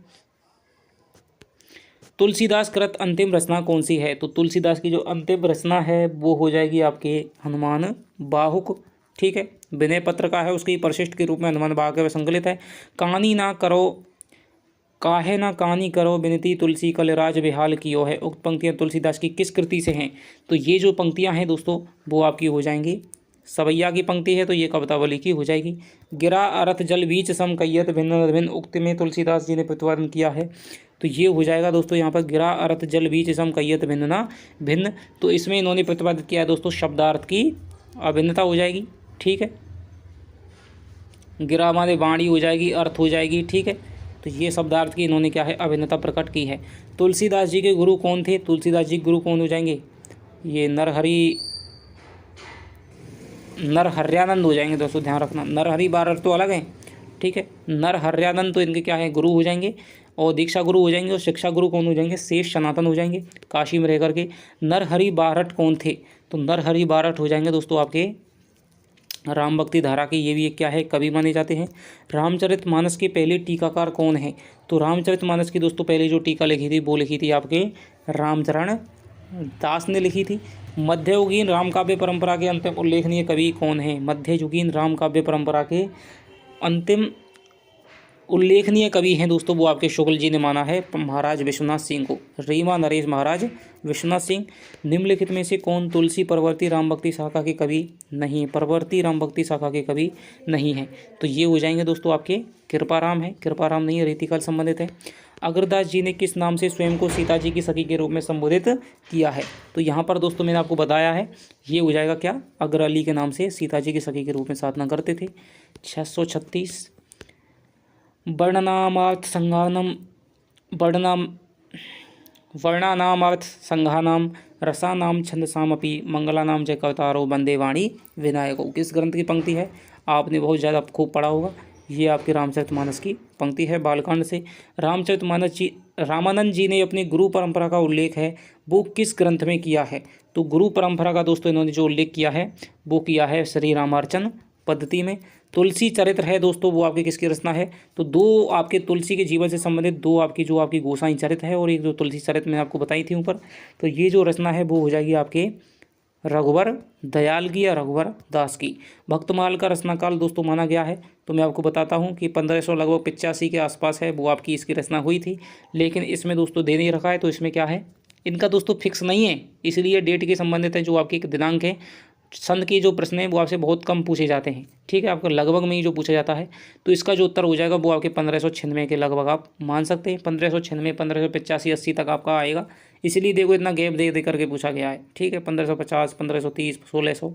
तुलसीदास कृत अंतिम रचना कौन सी है? तो तुलसीदास की जो अंतिम रचना है वो हो जाएगी आपके हनुमान बाहुक, ठीक है। विनय पत्रिका है उसकी परिशिष्ट के रूप में हनुमान बाहुक में संकलित है। कहानी ना करो काहे ना कहानी करो बिनती तुलसी कलराज बेहाल कियो है, उक्त पंक्तियाँ तुलसीदास की किस कृति से हैं? तो ये जो पंक्तियाँ हैं दोस्तों वो आपकी हो जाएंगी सवैया की पंक्ति है, तो ये कवितावली की हो जाएगी। गिरा अरथ जल बीच सम कैयत भिन्न भिन्न उक्ति में तुलसीदास जी ने प्रतिपादन किया है, तो ये हो जाएगा दोस्तों यहाँ पर गिरा अर्थ जल बीच सम कैयत भिन्न ना भिन्न, तो इसमें इन्होंने प्रतिपादित किया है दोस्तों शब्दार्थ की अभिन्नता हो जाएगी, ठीक है। गिरा माने वाणी हो जाएगी, अर्थ हो जाएगी, ठीक है। तो ये शब्दार्थ की इन्होंने क्या है अभिन्नता प्रकट की है। तुलसीदास जी के गुरु कौन थे? तुलसीदास जी गुरु कौन हो जाएंगे? ये नरहर्यानंद हो जाएंगे दोस्तों, ध्यान रखना। नरहरि बारर तो अलग हैं, ठीक है। नरहर्यानंद तो इनके क्या है गुरु हो जाएंगे, और दीक्षा गुरु हो जाएंगे। और शिक्षा गुरु कौन हो जाएंगे? शेष सनातन हो जाएंगे काशी में रह करके। नरहरि बारठ कौन थे? तो नरहरि बारठ हो जाएंगे दोस्तों आपके राम भक्ति धारा के, ये भी एक क्या है कवि माने जाते हैं। रामचरितमानस के पहले टीकाकार कौन है? तो रामचरितमानस की दोस्तों पहले जो टीका लिखी थी वो लिखी थी आपके रामचरण दास ने लिखी थी। मध्ययुगीन राम काव्य परंपरा के अंतिम उल्लेखनीय कवि कौन है? मध्ययुगीन राम काव्य परंपरा के अंतिम उल्लेखनीय कवि हैं दोस्तों वो आपके शुक्ल जी ने माना है महाराज विश्वनाथ सिंह को। रीमा नरेश महाराज विश्वनाथ सिंह। निम्नलिखित में से कौन तुलसी परवर्ती राम भक्ति शाखा के कवि नहीं है? परवर्ती राम भक्ति शाखा के कवि नहीं है, तो ये हो जाएंगे दोस्तों आपके कृपाराम है। कृपाराम नहीं है, रीतिकाल संबंधित है। अग्रदास जी ने किस नाम से स्वयं को सीता जी की सखी के रूप में संबोधित किया है? तो यहाँ पर दोस्तों मैंने आपको बताया है, ये हो जाएगा क्या, अग्र अली के नाम से सीता जी की सखी के रूप में साधना करते थे। 636 वर्णनामार्थ संज्ञानम वर्णनाम वर्णानाम अर्थ संघानाम रसानाम छंदसामपि मंगलानाम जय कवतारो वंदे वाणी विनायको। किस ग्रंथ की पंक्ति है? आपने बहुत ज़्यादा खूब पढ़ा होगा। ये आपके रामचरितमानस की पंक्ति है, बालकांड से। रामानंद जी ने अपनी गुरु परंपरा का उल्लेख है वो किस ग्रंथ में किया है? तो गुरु परंपरा का दोस्तों इन्होंने जो उल्लेख किया है वो किया है श्री रामार्चन पद्धति में। तुलसी चरित्र है दोस्तों, वो आपकी किसकी रचना है? तो दो आपके तुलसी के जीवन से संबंधित दो आपकी जो आपकी गोसाई चरित्र है और एक जो तुलसी चरित्र मैंने आपको बताई थी ऊपर, तो ये जो रचना है वो हो जाएगी आपके रघुवर दयाल की या रघुवर दास की। भक्तमाल का रचनाकाल दोस्तों माना गया है, तो मैं आपको बताता हूँ कि 1500 लगभग 85 के आसपास है वो आपकी इसकी रचना हुई थी। लेकिन इसमें दोस्तों दे नहीं रखा है, तो इसमें क्या है, इनका दोस्तों फिक्स नहीं है, इसलिए डेट के संबंधित है जो आपकी एक दिनांक है। संत के जो प्रश्न हैं वो आपसे बहुत कम पूछे जाते हैं, ठीक है, आपको लगभग में ही जो पूछा जाता है। तो इसका जो उत्तर हो जाएगा वो आपके 1596 के लगभग आप मान सकते हैं। 1596, 1585, 80 तक आपका आएगा, इसलिए देखो इतना गैप दे दे करके पूछा गया है, ठीक है। 1550, 1530, 1600,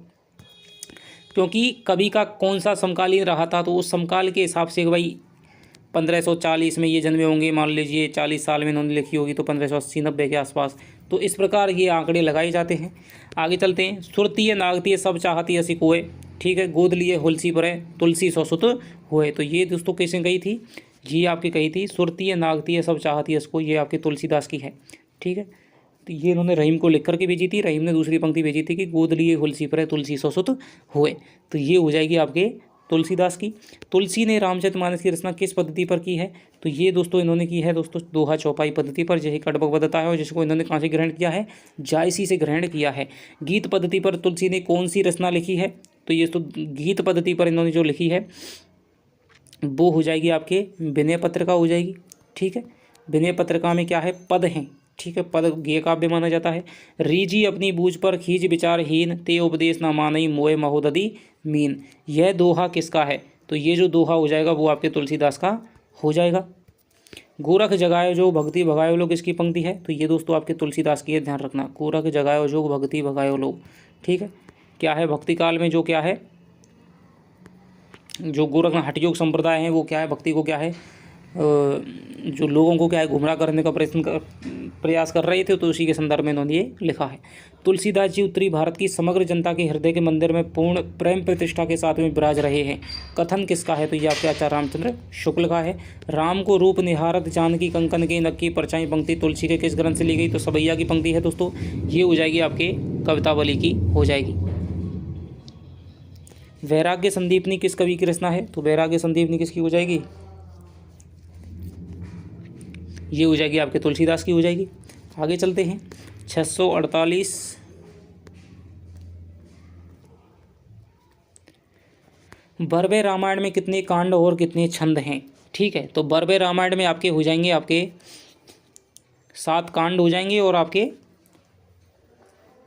क्योंकि कभी का कौन सा समकालीन रहा था, तो उस समकाल के हिसाब से भाई 1540 में ये जन्मे होंगे, मान लीजिए 40 साल में इन्होंने लिखी होगी, तो 1580-90 के आसपास। तो इस प्रकार ये आंकड़े लगाए जाते हैं। आगे चलते हैं। सुरतीय नागतीय सब चाहती असी कोय, ठीक है, गोद लिए हुलसी पर तुलसी सौसुत हुए। तो ये दोस्तों किसने कही थी? ये आपकी कही थी सुरतीय नागतीय सब चाहती असको, ये आपके तुलसीदास की है, ठीक है। तो ये इन्होंने रहीम को लिख करके भेजी थी। रहीम ने दूसरी पंक्ति भेजी थी कि गोद लिए हुलसी पर तुलसी सौसुत हुए। तो ये हो जाएगी आपके तुलसीदास की। तुलसी ने रामचरितमानस की रचना किस पद्धति पर की है? तो ये दोस्तों इन्होंने की है दोस्तों दोहा चौपाई पद्धति पर, जैसे कड़बक बताता है, और जिसको इन्होंने कहाँ से ग्रहण किया है? जायसी से ग्रहण किया है। गीत पद्धति पर तुलसी ने कौन सी रचना लिखी है? तो ये तो गीत पद्धति पर इन्होंने जो लिखी है वो हो जाएगी आपके विनय पत्रिका हो जाएगी, ठीक है। विनय पत्रिका में क्या है? पद हैं, ठीक है, पद गेय काव्य माना जाता है। रीजी अपनी बूझ पर खींच विचारहीन, ते उपदेश न मानई मोए महोदधि मीन। यह दोहा किसका है? तो ये जो दोहा हो जाएगा वो आपके तुलसीदास का हो जाएगा। गोरख जगायो जो भक्ति भगायो लोग, इसकी पंक्ति है, तो ये दोस्तों आपके तुलसीदास की है, ध्यान रखना। गोरख जगायो जो भक्ति भगायो लोग, ठीक है। क्या है? भक्ति काल में जो क्या है, जो गोरख हठयोग संप्रदाय है वो क्या है, भक्ति को क्या है, जो लोगों को क्या है गुमराह करने का प्रयास कर रहे थे, तो उसी के संदर्भ में इन्होंने ये लिखा है। तुलसीदास जी उत्तरी भारत की समग्र जनता के हृदय के मंदिर में पूर्ण प्रेम प्रतिष्ठा के साथ में विराज रहे हैं। कथन किसका है? तो ये आपके आचार्य रामचंद्र शुक्ल का है। राम को रूप निहारत जानकी कंकन के नक्की परछाई पंक्ति तुलसी के किस ग्रंथ से ली गई? तो सबैया की पंक्ति है दोस्तों, ये हो जाएगी आपके कवितावली की हो जाएगी। वैराग्य संदीपनी किस कवि की रचना है? तो वैराग्य संदीपनी किसकी हो जाएगी? ये हो जाएगी आपके तुलसीदास की हो जाएगी। आगे चलते हैं। 648 बरबे रामायण में कितने कांड और कितने छंद हैं? ठीक है, तो बरबे रामायण में आपके हो जाएंगे आपके 7 कांड हो जाएंगे और आपके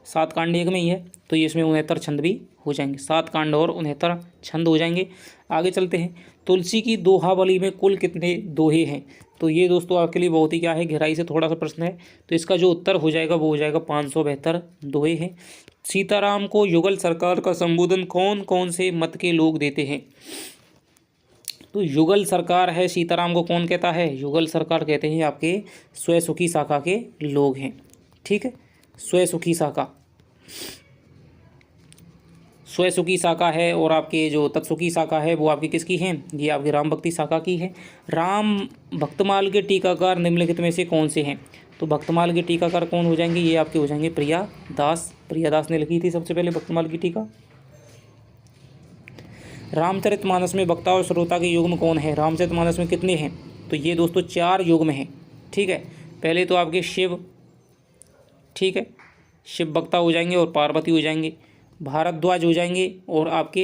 7 कांड एक में ही है, तो ये इसमें 69 छंद भी हो जाएंगे। 7 कांड और 69 छंद हो जाएंगे। आगे चलते हैं। तुलसी की दोहावली में कुल कितने दोहे हैं? तो ये दोस्तों आपके लिए बहुत ही क्या है, गहराई से थोड़ा सा प्रश्न है, तो इसका जो उत्तर हो जाएगा वो हो जाएगा 572 दोहे हैं। सीताराम को युगल सरकार का संबोधन कौन कौन से मत के लोग देते हैं? तो युगल सरकार है, सीताराम को कौन कहता है? युगल सरकार कहते हैं आपके स्वयं शाखा के लोग हैं, ठीक है, स्वयं शाखा, स्वयं शाखा है। और आपके जो तत्सुखी शाखा है वो आपकी किसकी है? ये आपकी राम भक्ति शाखा की है। राम भक्तमाल के टीकाकार निम्नलिखित में से कौन से हैं? तो भक्तमाल के टीकाकार कौन हो जाएंगे? ये आपके हो जाएंगे प्रियादास। प्रियादास ने लिखी थी सबसे पहले भक्तमाल की टीका। रामचरितमानस में वक्ता और श्रोता के युग्म कौन है? रामचरितमानस में कितने हैं? तो ये दोस्तों 4 युग्म हैं, ठीक है। पहले तो आपके शिव, ठीक है, शिव वक्ता हो जाएंगे और पार्वती हो जाएंगे, भारद्वाज हो जाएंगे और आपके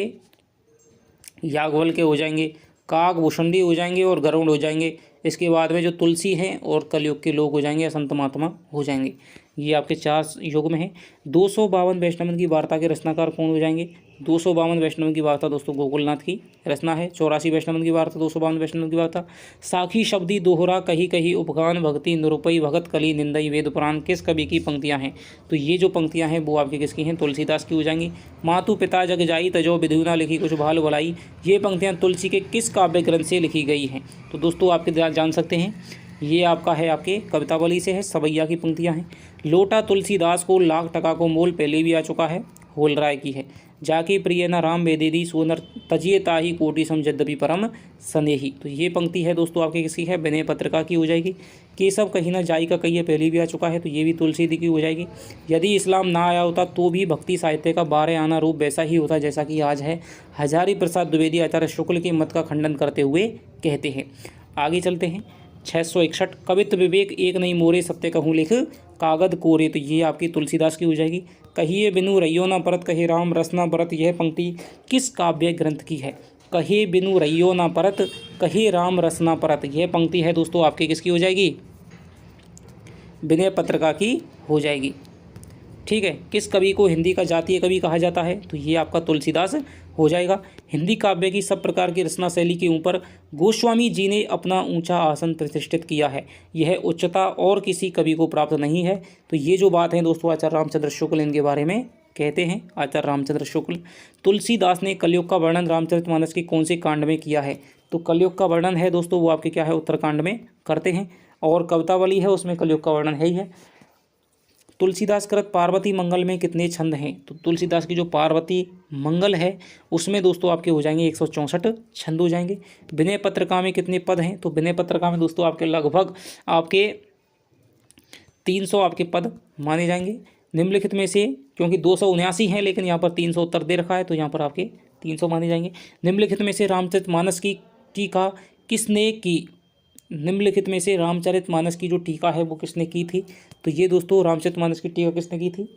याज्ञवल्क्य के हो जाएंगे, काग भूषणी हो जाएंगे और गरुड़ हो जाएंगे। इसके बाद में जो तुलसी हैं और कलयुग के लोग हो जाएंगे या संत महात्मा हो जाएंगे। ये आपके 4 युग में हैं। 252 वैष्णव की वार्ता के रचनाकार कौन हो जाएंगे? 252 वैष्णव की वार्ता दोस्तों गोकुलनाथ की रचना है। 84 वैष्णव की वार्ता, 252 वैष्णव की वार्ता। साखी शब्दी दोहरा कही कही उपगान भक्ति निरूपई भगत कली निंदई वेद पुराण किस कवि की पंक्तियां हैं? तो ये जो पंक्तियां हैं वो आपकी किसकी हैं? तुलसीदास की हो जाएंगी। मातु पिता जग जाई तजो विधुना लिखी कुछ भाल भलाई, ये पंक्तियाँ तुलसी के किस काव्य ग्रंथ से लिखी गई हैं? तो दोस्तों आपके जान सकते हैं ये आपका है आपके कवितावली से है, सवैया की पंक्तियाँ हैं। लोटा तुलसीदास को लाख टका को मोल पहले भी आ चुका है, होल राय की है। जाके प्रिय न राम बेदेदी सोनर तजिए ताही कोटि सम यद्यपि परम स्नेही। तो ये पंक्ति है दोस्तों आपके किसी है, विनय पत्रिका की हो जाएगी। केशव कहीं ना जाई का कहिए पहले भी आ चुका है, तो ये भी तुलसी दी की हो जाएगी। यदि इस्लाम ना आया होता तो भी भक्ति साहित्य का 12 आना रूप वैसा ही होता जैसा कि आज है। हजारी प्रसाद द्विवेदी आचार्य शुक्ल के मत का खंडन करते हुए कहते हैं। आगे चलते हैं। 661 कवित्व विवेक एक नहीं मोरे सत्य कहूँ लिख कागद कोरे। तो ये आपकी तुलसीदास की हो जाएगी। कहिए बिनु रैयो ना परत कहे राम रसना परत। यह पंक्ति किस काव्य ग्रंथ की है? कहे बिनु रैयो ना परत कहे राम रसना परत। यह पंक्ति है दोस्तों आपकी किसकी हो जाएगी? विनय पत्रिका की हो जाएगी। ठीक है। किस कवि को हिंदी का जातीय कवि कहा जाता है? तो ये आपका तुलसीदास हो जाएगा। हिंदी काव्य की सब प्रकार की रचना शैली के ऊपर गोस्वामी जी ने अपना ऊंचा आसन प्रतिष्ठित किया है। यह उच्चता और किसी कवि को प्राप्त नहीं है। तो ये जो बात है दोस्तों आचार्य रामचंद्र शुक्ल इनके बारे में कहते हैं। आचार्य रामचंद्र शुक्ल। तुलसीदास ने कलयुग का वर्णन रामचरितमानस के कौन से कांड में किया है? तो कलयुग का वर्णन है दोस्तों वो आपके क्या है, उत्तरकांड में करते हैं। और कवितावली है उसमें कलयुग का वर्णन है ही है। तुलसीदास कृत पार्वती मंगल में कितने छंद हैं? तो तुलसीदास की जो पार्वती मंगल है उसमें दोस्तों आपके हो जाएंगे 164 छंद हो जाएंगे। विनय पत्रिका में कितने पद हैं? तो विनय पत्रिका में दोस्तों आपके लगभग आपके 300 आपके पद माने जाएंगे। निम्नलिखित में से, क्योंकि 279 हैं लेकिन यहाँ पर 300 उत्तर दे रखा है तो यहाँ पर आपके 300 माने जाएंगे। निम्नलिखित में से रामचरितमानस की टीका किसने की? निम्नलिखित में से रामचरितमानस की जो टीका है वो किसने की थी? तो ये दोस्तों रामचरितमानस की टीका किसने की थी?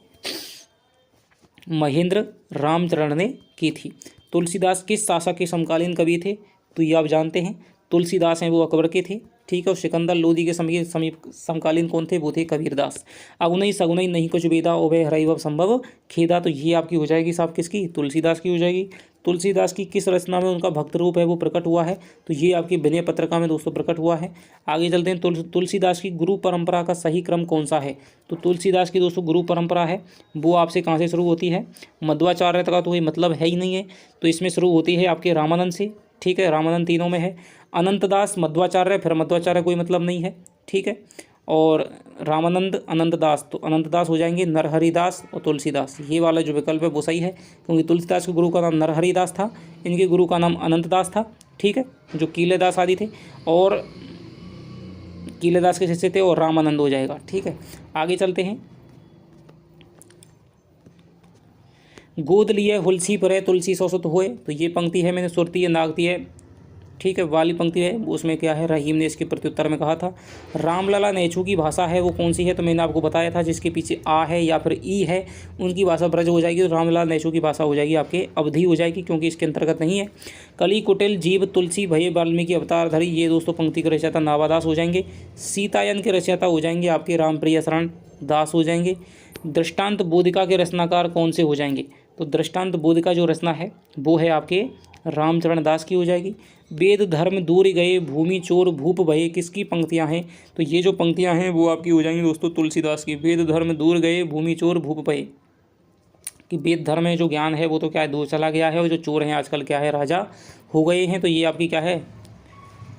महेंद्र रामचरण ने की थी। तुलसीदास किस शासक के समकालीन कवि थे? तो ये आप जानते हैं तुलसीदास हैं वो अकबर के थे। ठीक है। और सिकंदर लोदी के समीप समकालीन कौन थे? वो थे कबीरदास। अगुनई सगुनई नहीं कुछ वेदा ओभय हरई संभव खेदा। तो ये आपकी हो जाएगी साहब किसकी? तुलसीदास की हो जाएगी। तुलसीदास की किस रचना में उनका भक्त रूप है वो प्रकट हुआ है? तो ये आपकी विनय पत्रिका में दोस्तों प्रकट हुआ है। आगे चलते हैं। तुलसीदास की गुरु परंपरा का सही क्रम कौन सा है? तो तुलसीदास की दोस्तों गुरु परंपरा है वो आपसे कहाँ से शुरू होती है? मध्वाचार्य का तो कोई मतलब है ही नहीं है, तो इसमें शुरू होती है आपके रामानंद से। ठीक है। रामानंद तीनों में है। अनंतदास मध्वाचार्य, फिर मध्वाचार्य कोई मतलब नहीं है। ठीक है। और रामानंद अनंतदास, तो अनंतदास हो जाएंगे नरहरिदास और तुलसीदास। ये वाला जो विकल्प है वो सही है, क्योंकि तुलसीदास के गुरु का नाम नरहरिदास था, इनके गुरु का नाम अनंतदास था। ठीक है। जो कीलेदास आदि थे, और कीलेदास के शिष्य थे, और रामानंद हो जाएगा। ठीक है। आगे चलते हैं। गोद लिए हुलसी पर तुलसी सौसत होए। तो ये पंक्ति है, मैंने सुरती है नागती है, ठीक है, वाली पंक्ति है। उसमें क्या है, रहीम ने इसके प्रत्युत्तर में कहा था। रामलला नेछू की भाषा है वो कौन सी है? तो मैंने आपको बताया था जिसके पीछे आ है या फिर ई है उनकी भाषा ब्रज हो जाएगी। तो रामलला नेछू की भाषा हो जाएगी आपके अवधि हो जाएगी, क्योंकि इसके अंतर्गत नहीं है। कली कुटिल जीव तुलसी भये वाल्मीकि अवतार धरी। ये दोस्तों पंक्ति के रचयिता नावादास हो जाएंगे। सीतायन के रचयिता हो जाएंगे आपके रामप्रिय शरण दास हो जाएंगे। दृष्टांत बोधिका के रचनाकार कौन से हो जाएंगे? तो दृष्टांत बोधिका जो रचना है वो है आपके रामचरण दास की हो जाएगी। वेद धर्म दूर गए भूमि चोर भूप भये किसकी पंक्तियां हैं? तो ये जो पंक्तियां हैं वो आपकी हो जाएंगी दोस्तों तुलसीदास की। वेद धर्म दूर गए भूमि चोर भूप भये, कि वेद धर्म है जो ज्ञान है वो तो क्या है, दूर चला गया है, और जो चोर हैं आजकल क्या है, राजा हो गए हैं। तो ये आपकी क्या है,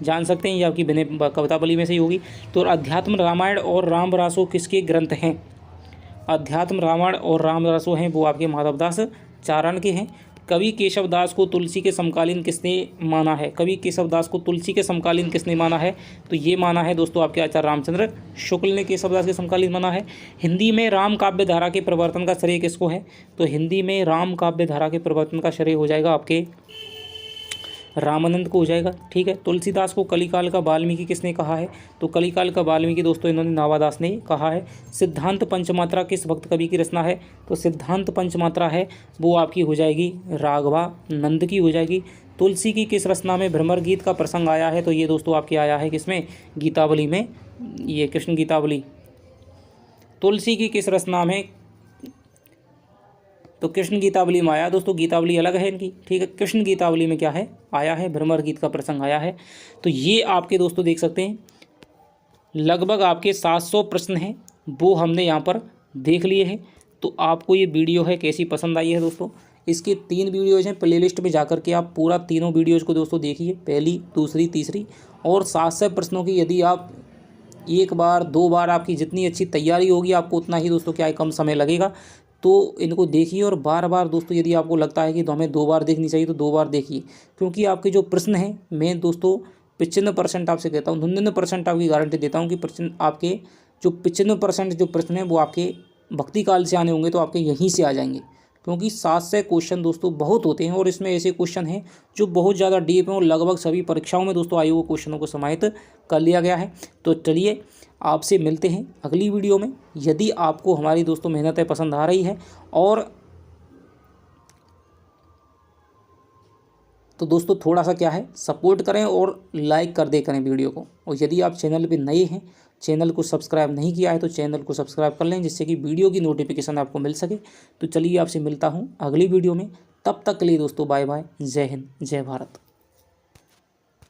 जान सकते हैं, ये आपकी विनय कवितावली में से ही होगी। तो अध्यात्म रामायण और रामरासो किसके ग्रंथ हैं? अध्यात्म रामायण और रामरासो हैं वो आपके माधवदास चारण के हैं। कवि केशवदास को तुलसी के समकालीन किसने माना है? कवि केशवदास को तुलसी के समकालीन किसने माना है? तो ये माना है दोस्तों आपके आचार्य रामचंद्र शुक्ल ने केशवदास के समकालीन माना है। हिंदी में राम काव्य धारा के प्रवर्तन का श्रेय किसको है? तो हिंदी में राम काव्य धारा के प्रवर्तन का श्रेय हो जाएगा आपके रामानंद को हो जाएगा। ठीक है। तुलसीदास को कलिकाल का वाल्मीकि किसने कहा है? तो कलिकाल का वाल्मीकि दोस्तों इन्होंने नावादास ने कहा है। सिद्धांत पंचमात्रा किस भक्त कवि की रचना है? तो सिद्धांत पंचमात्रा है वो आपकी हो जाएगी राघवानंद की हो जाएगी। तुलसी की किस रचना में भ्रमर गीत का प्रसंग आया है? तो ये दोस्तों आपके आया है किसमें, गीतावली में, ये कृष्ण गीतावली। तुलसी की किस रचना में? तो कृष्ण गीतावली में आया दोस्तों, गीतावली अलग है इनकी। ठीक है। कृष्ण गीतावली में क्या है, आया है, भ्रमर गीत का प्रसंग आया है। तो ये आपके दोस्तों देख सकते हैं लगभग आपके 700 प्रश्न हैं वो हमने यहाँ पर देख लिए हैं। तो आपको ये वीडियो है कैसी पसंद आई है दोस्तों? इसके 3 वीडियोज़ हैं, प्लेलिस्ट में जाकर के आप पूरा तीनों वीडियोज़ को दोस्तों देखिए, पहली, दूसरी, तीसरी। और 700 प्रश्नों की यदि आप एक बार 2 बार आपकी जितनी अच्छी तैयारी होगी आपको उतना ही दोस्तों क्या है कम समय लगेगा। तो इनको देखिए और बार बार दोस्तों यदि आपको लगता है कि तो हमें 2 बार देखनी चाहिए तो 2 बार देखिए, क्योंकि आपके जो प्रश्न हैं मैं दोस्तों 95% आपसे कहता हूँ, 99% आपकी गारंटी देता हूँ कि प्रश्न आपके जो 95% जो प्रश्न हैं वो आपके भक्ति काल से आने होंगे तो आपके यहीं से आ जाएंगे, क्योंकि 7 से क्वेश्चन दोस्तों बहुत होते हैं और इसमें ऐसे क्वेश्चन हैं जो बहुत ज़्यादा डीप हैं और लगभग सभी परीक्षाओं में दोस्तों आए हुए क्वेश्चनों को समाहित कर लिया गया है। तो चलिए आपसे मिलते हैं अगली वीडियो में। यदि आपको हमारी दोस्तों मेहनतें पसंद आ रही है और तो दोस्तों थोड़ा सा क्या है सपोर्ट करें और लाइक कर दे करें वीडियो को, और यदि आप चैनल पे नए हैं, चैनल को सब्सक्राइब नहीं किया है तो चैनल को सब्सक्राइब कर लें जिससे कि वीडियो की नोटिफिकेशन आपको मिल सके। तो चलिए आपसे मिलता हूँ अगली वीडियो में, तब तक के लिए दोस्तों बाय बाय, जय हिंद जय भारत।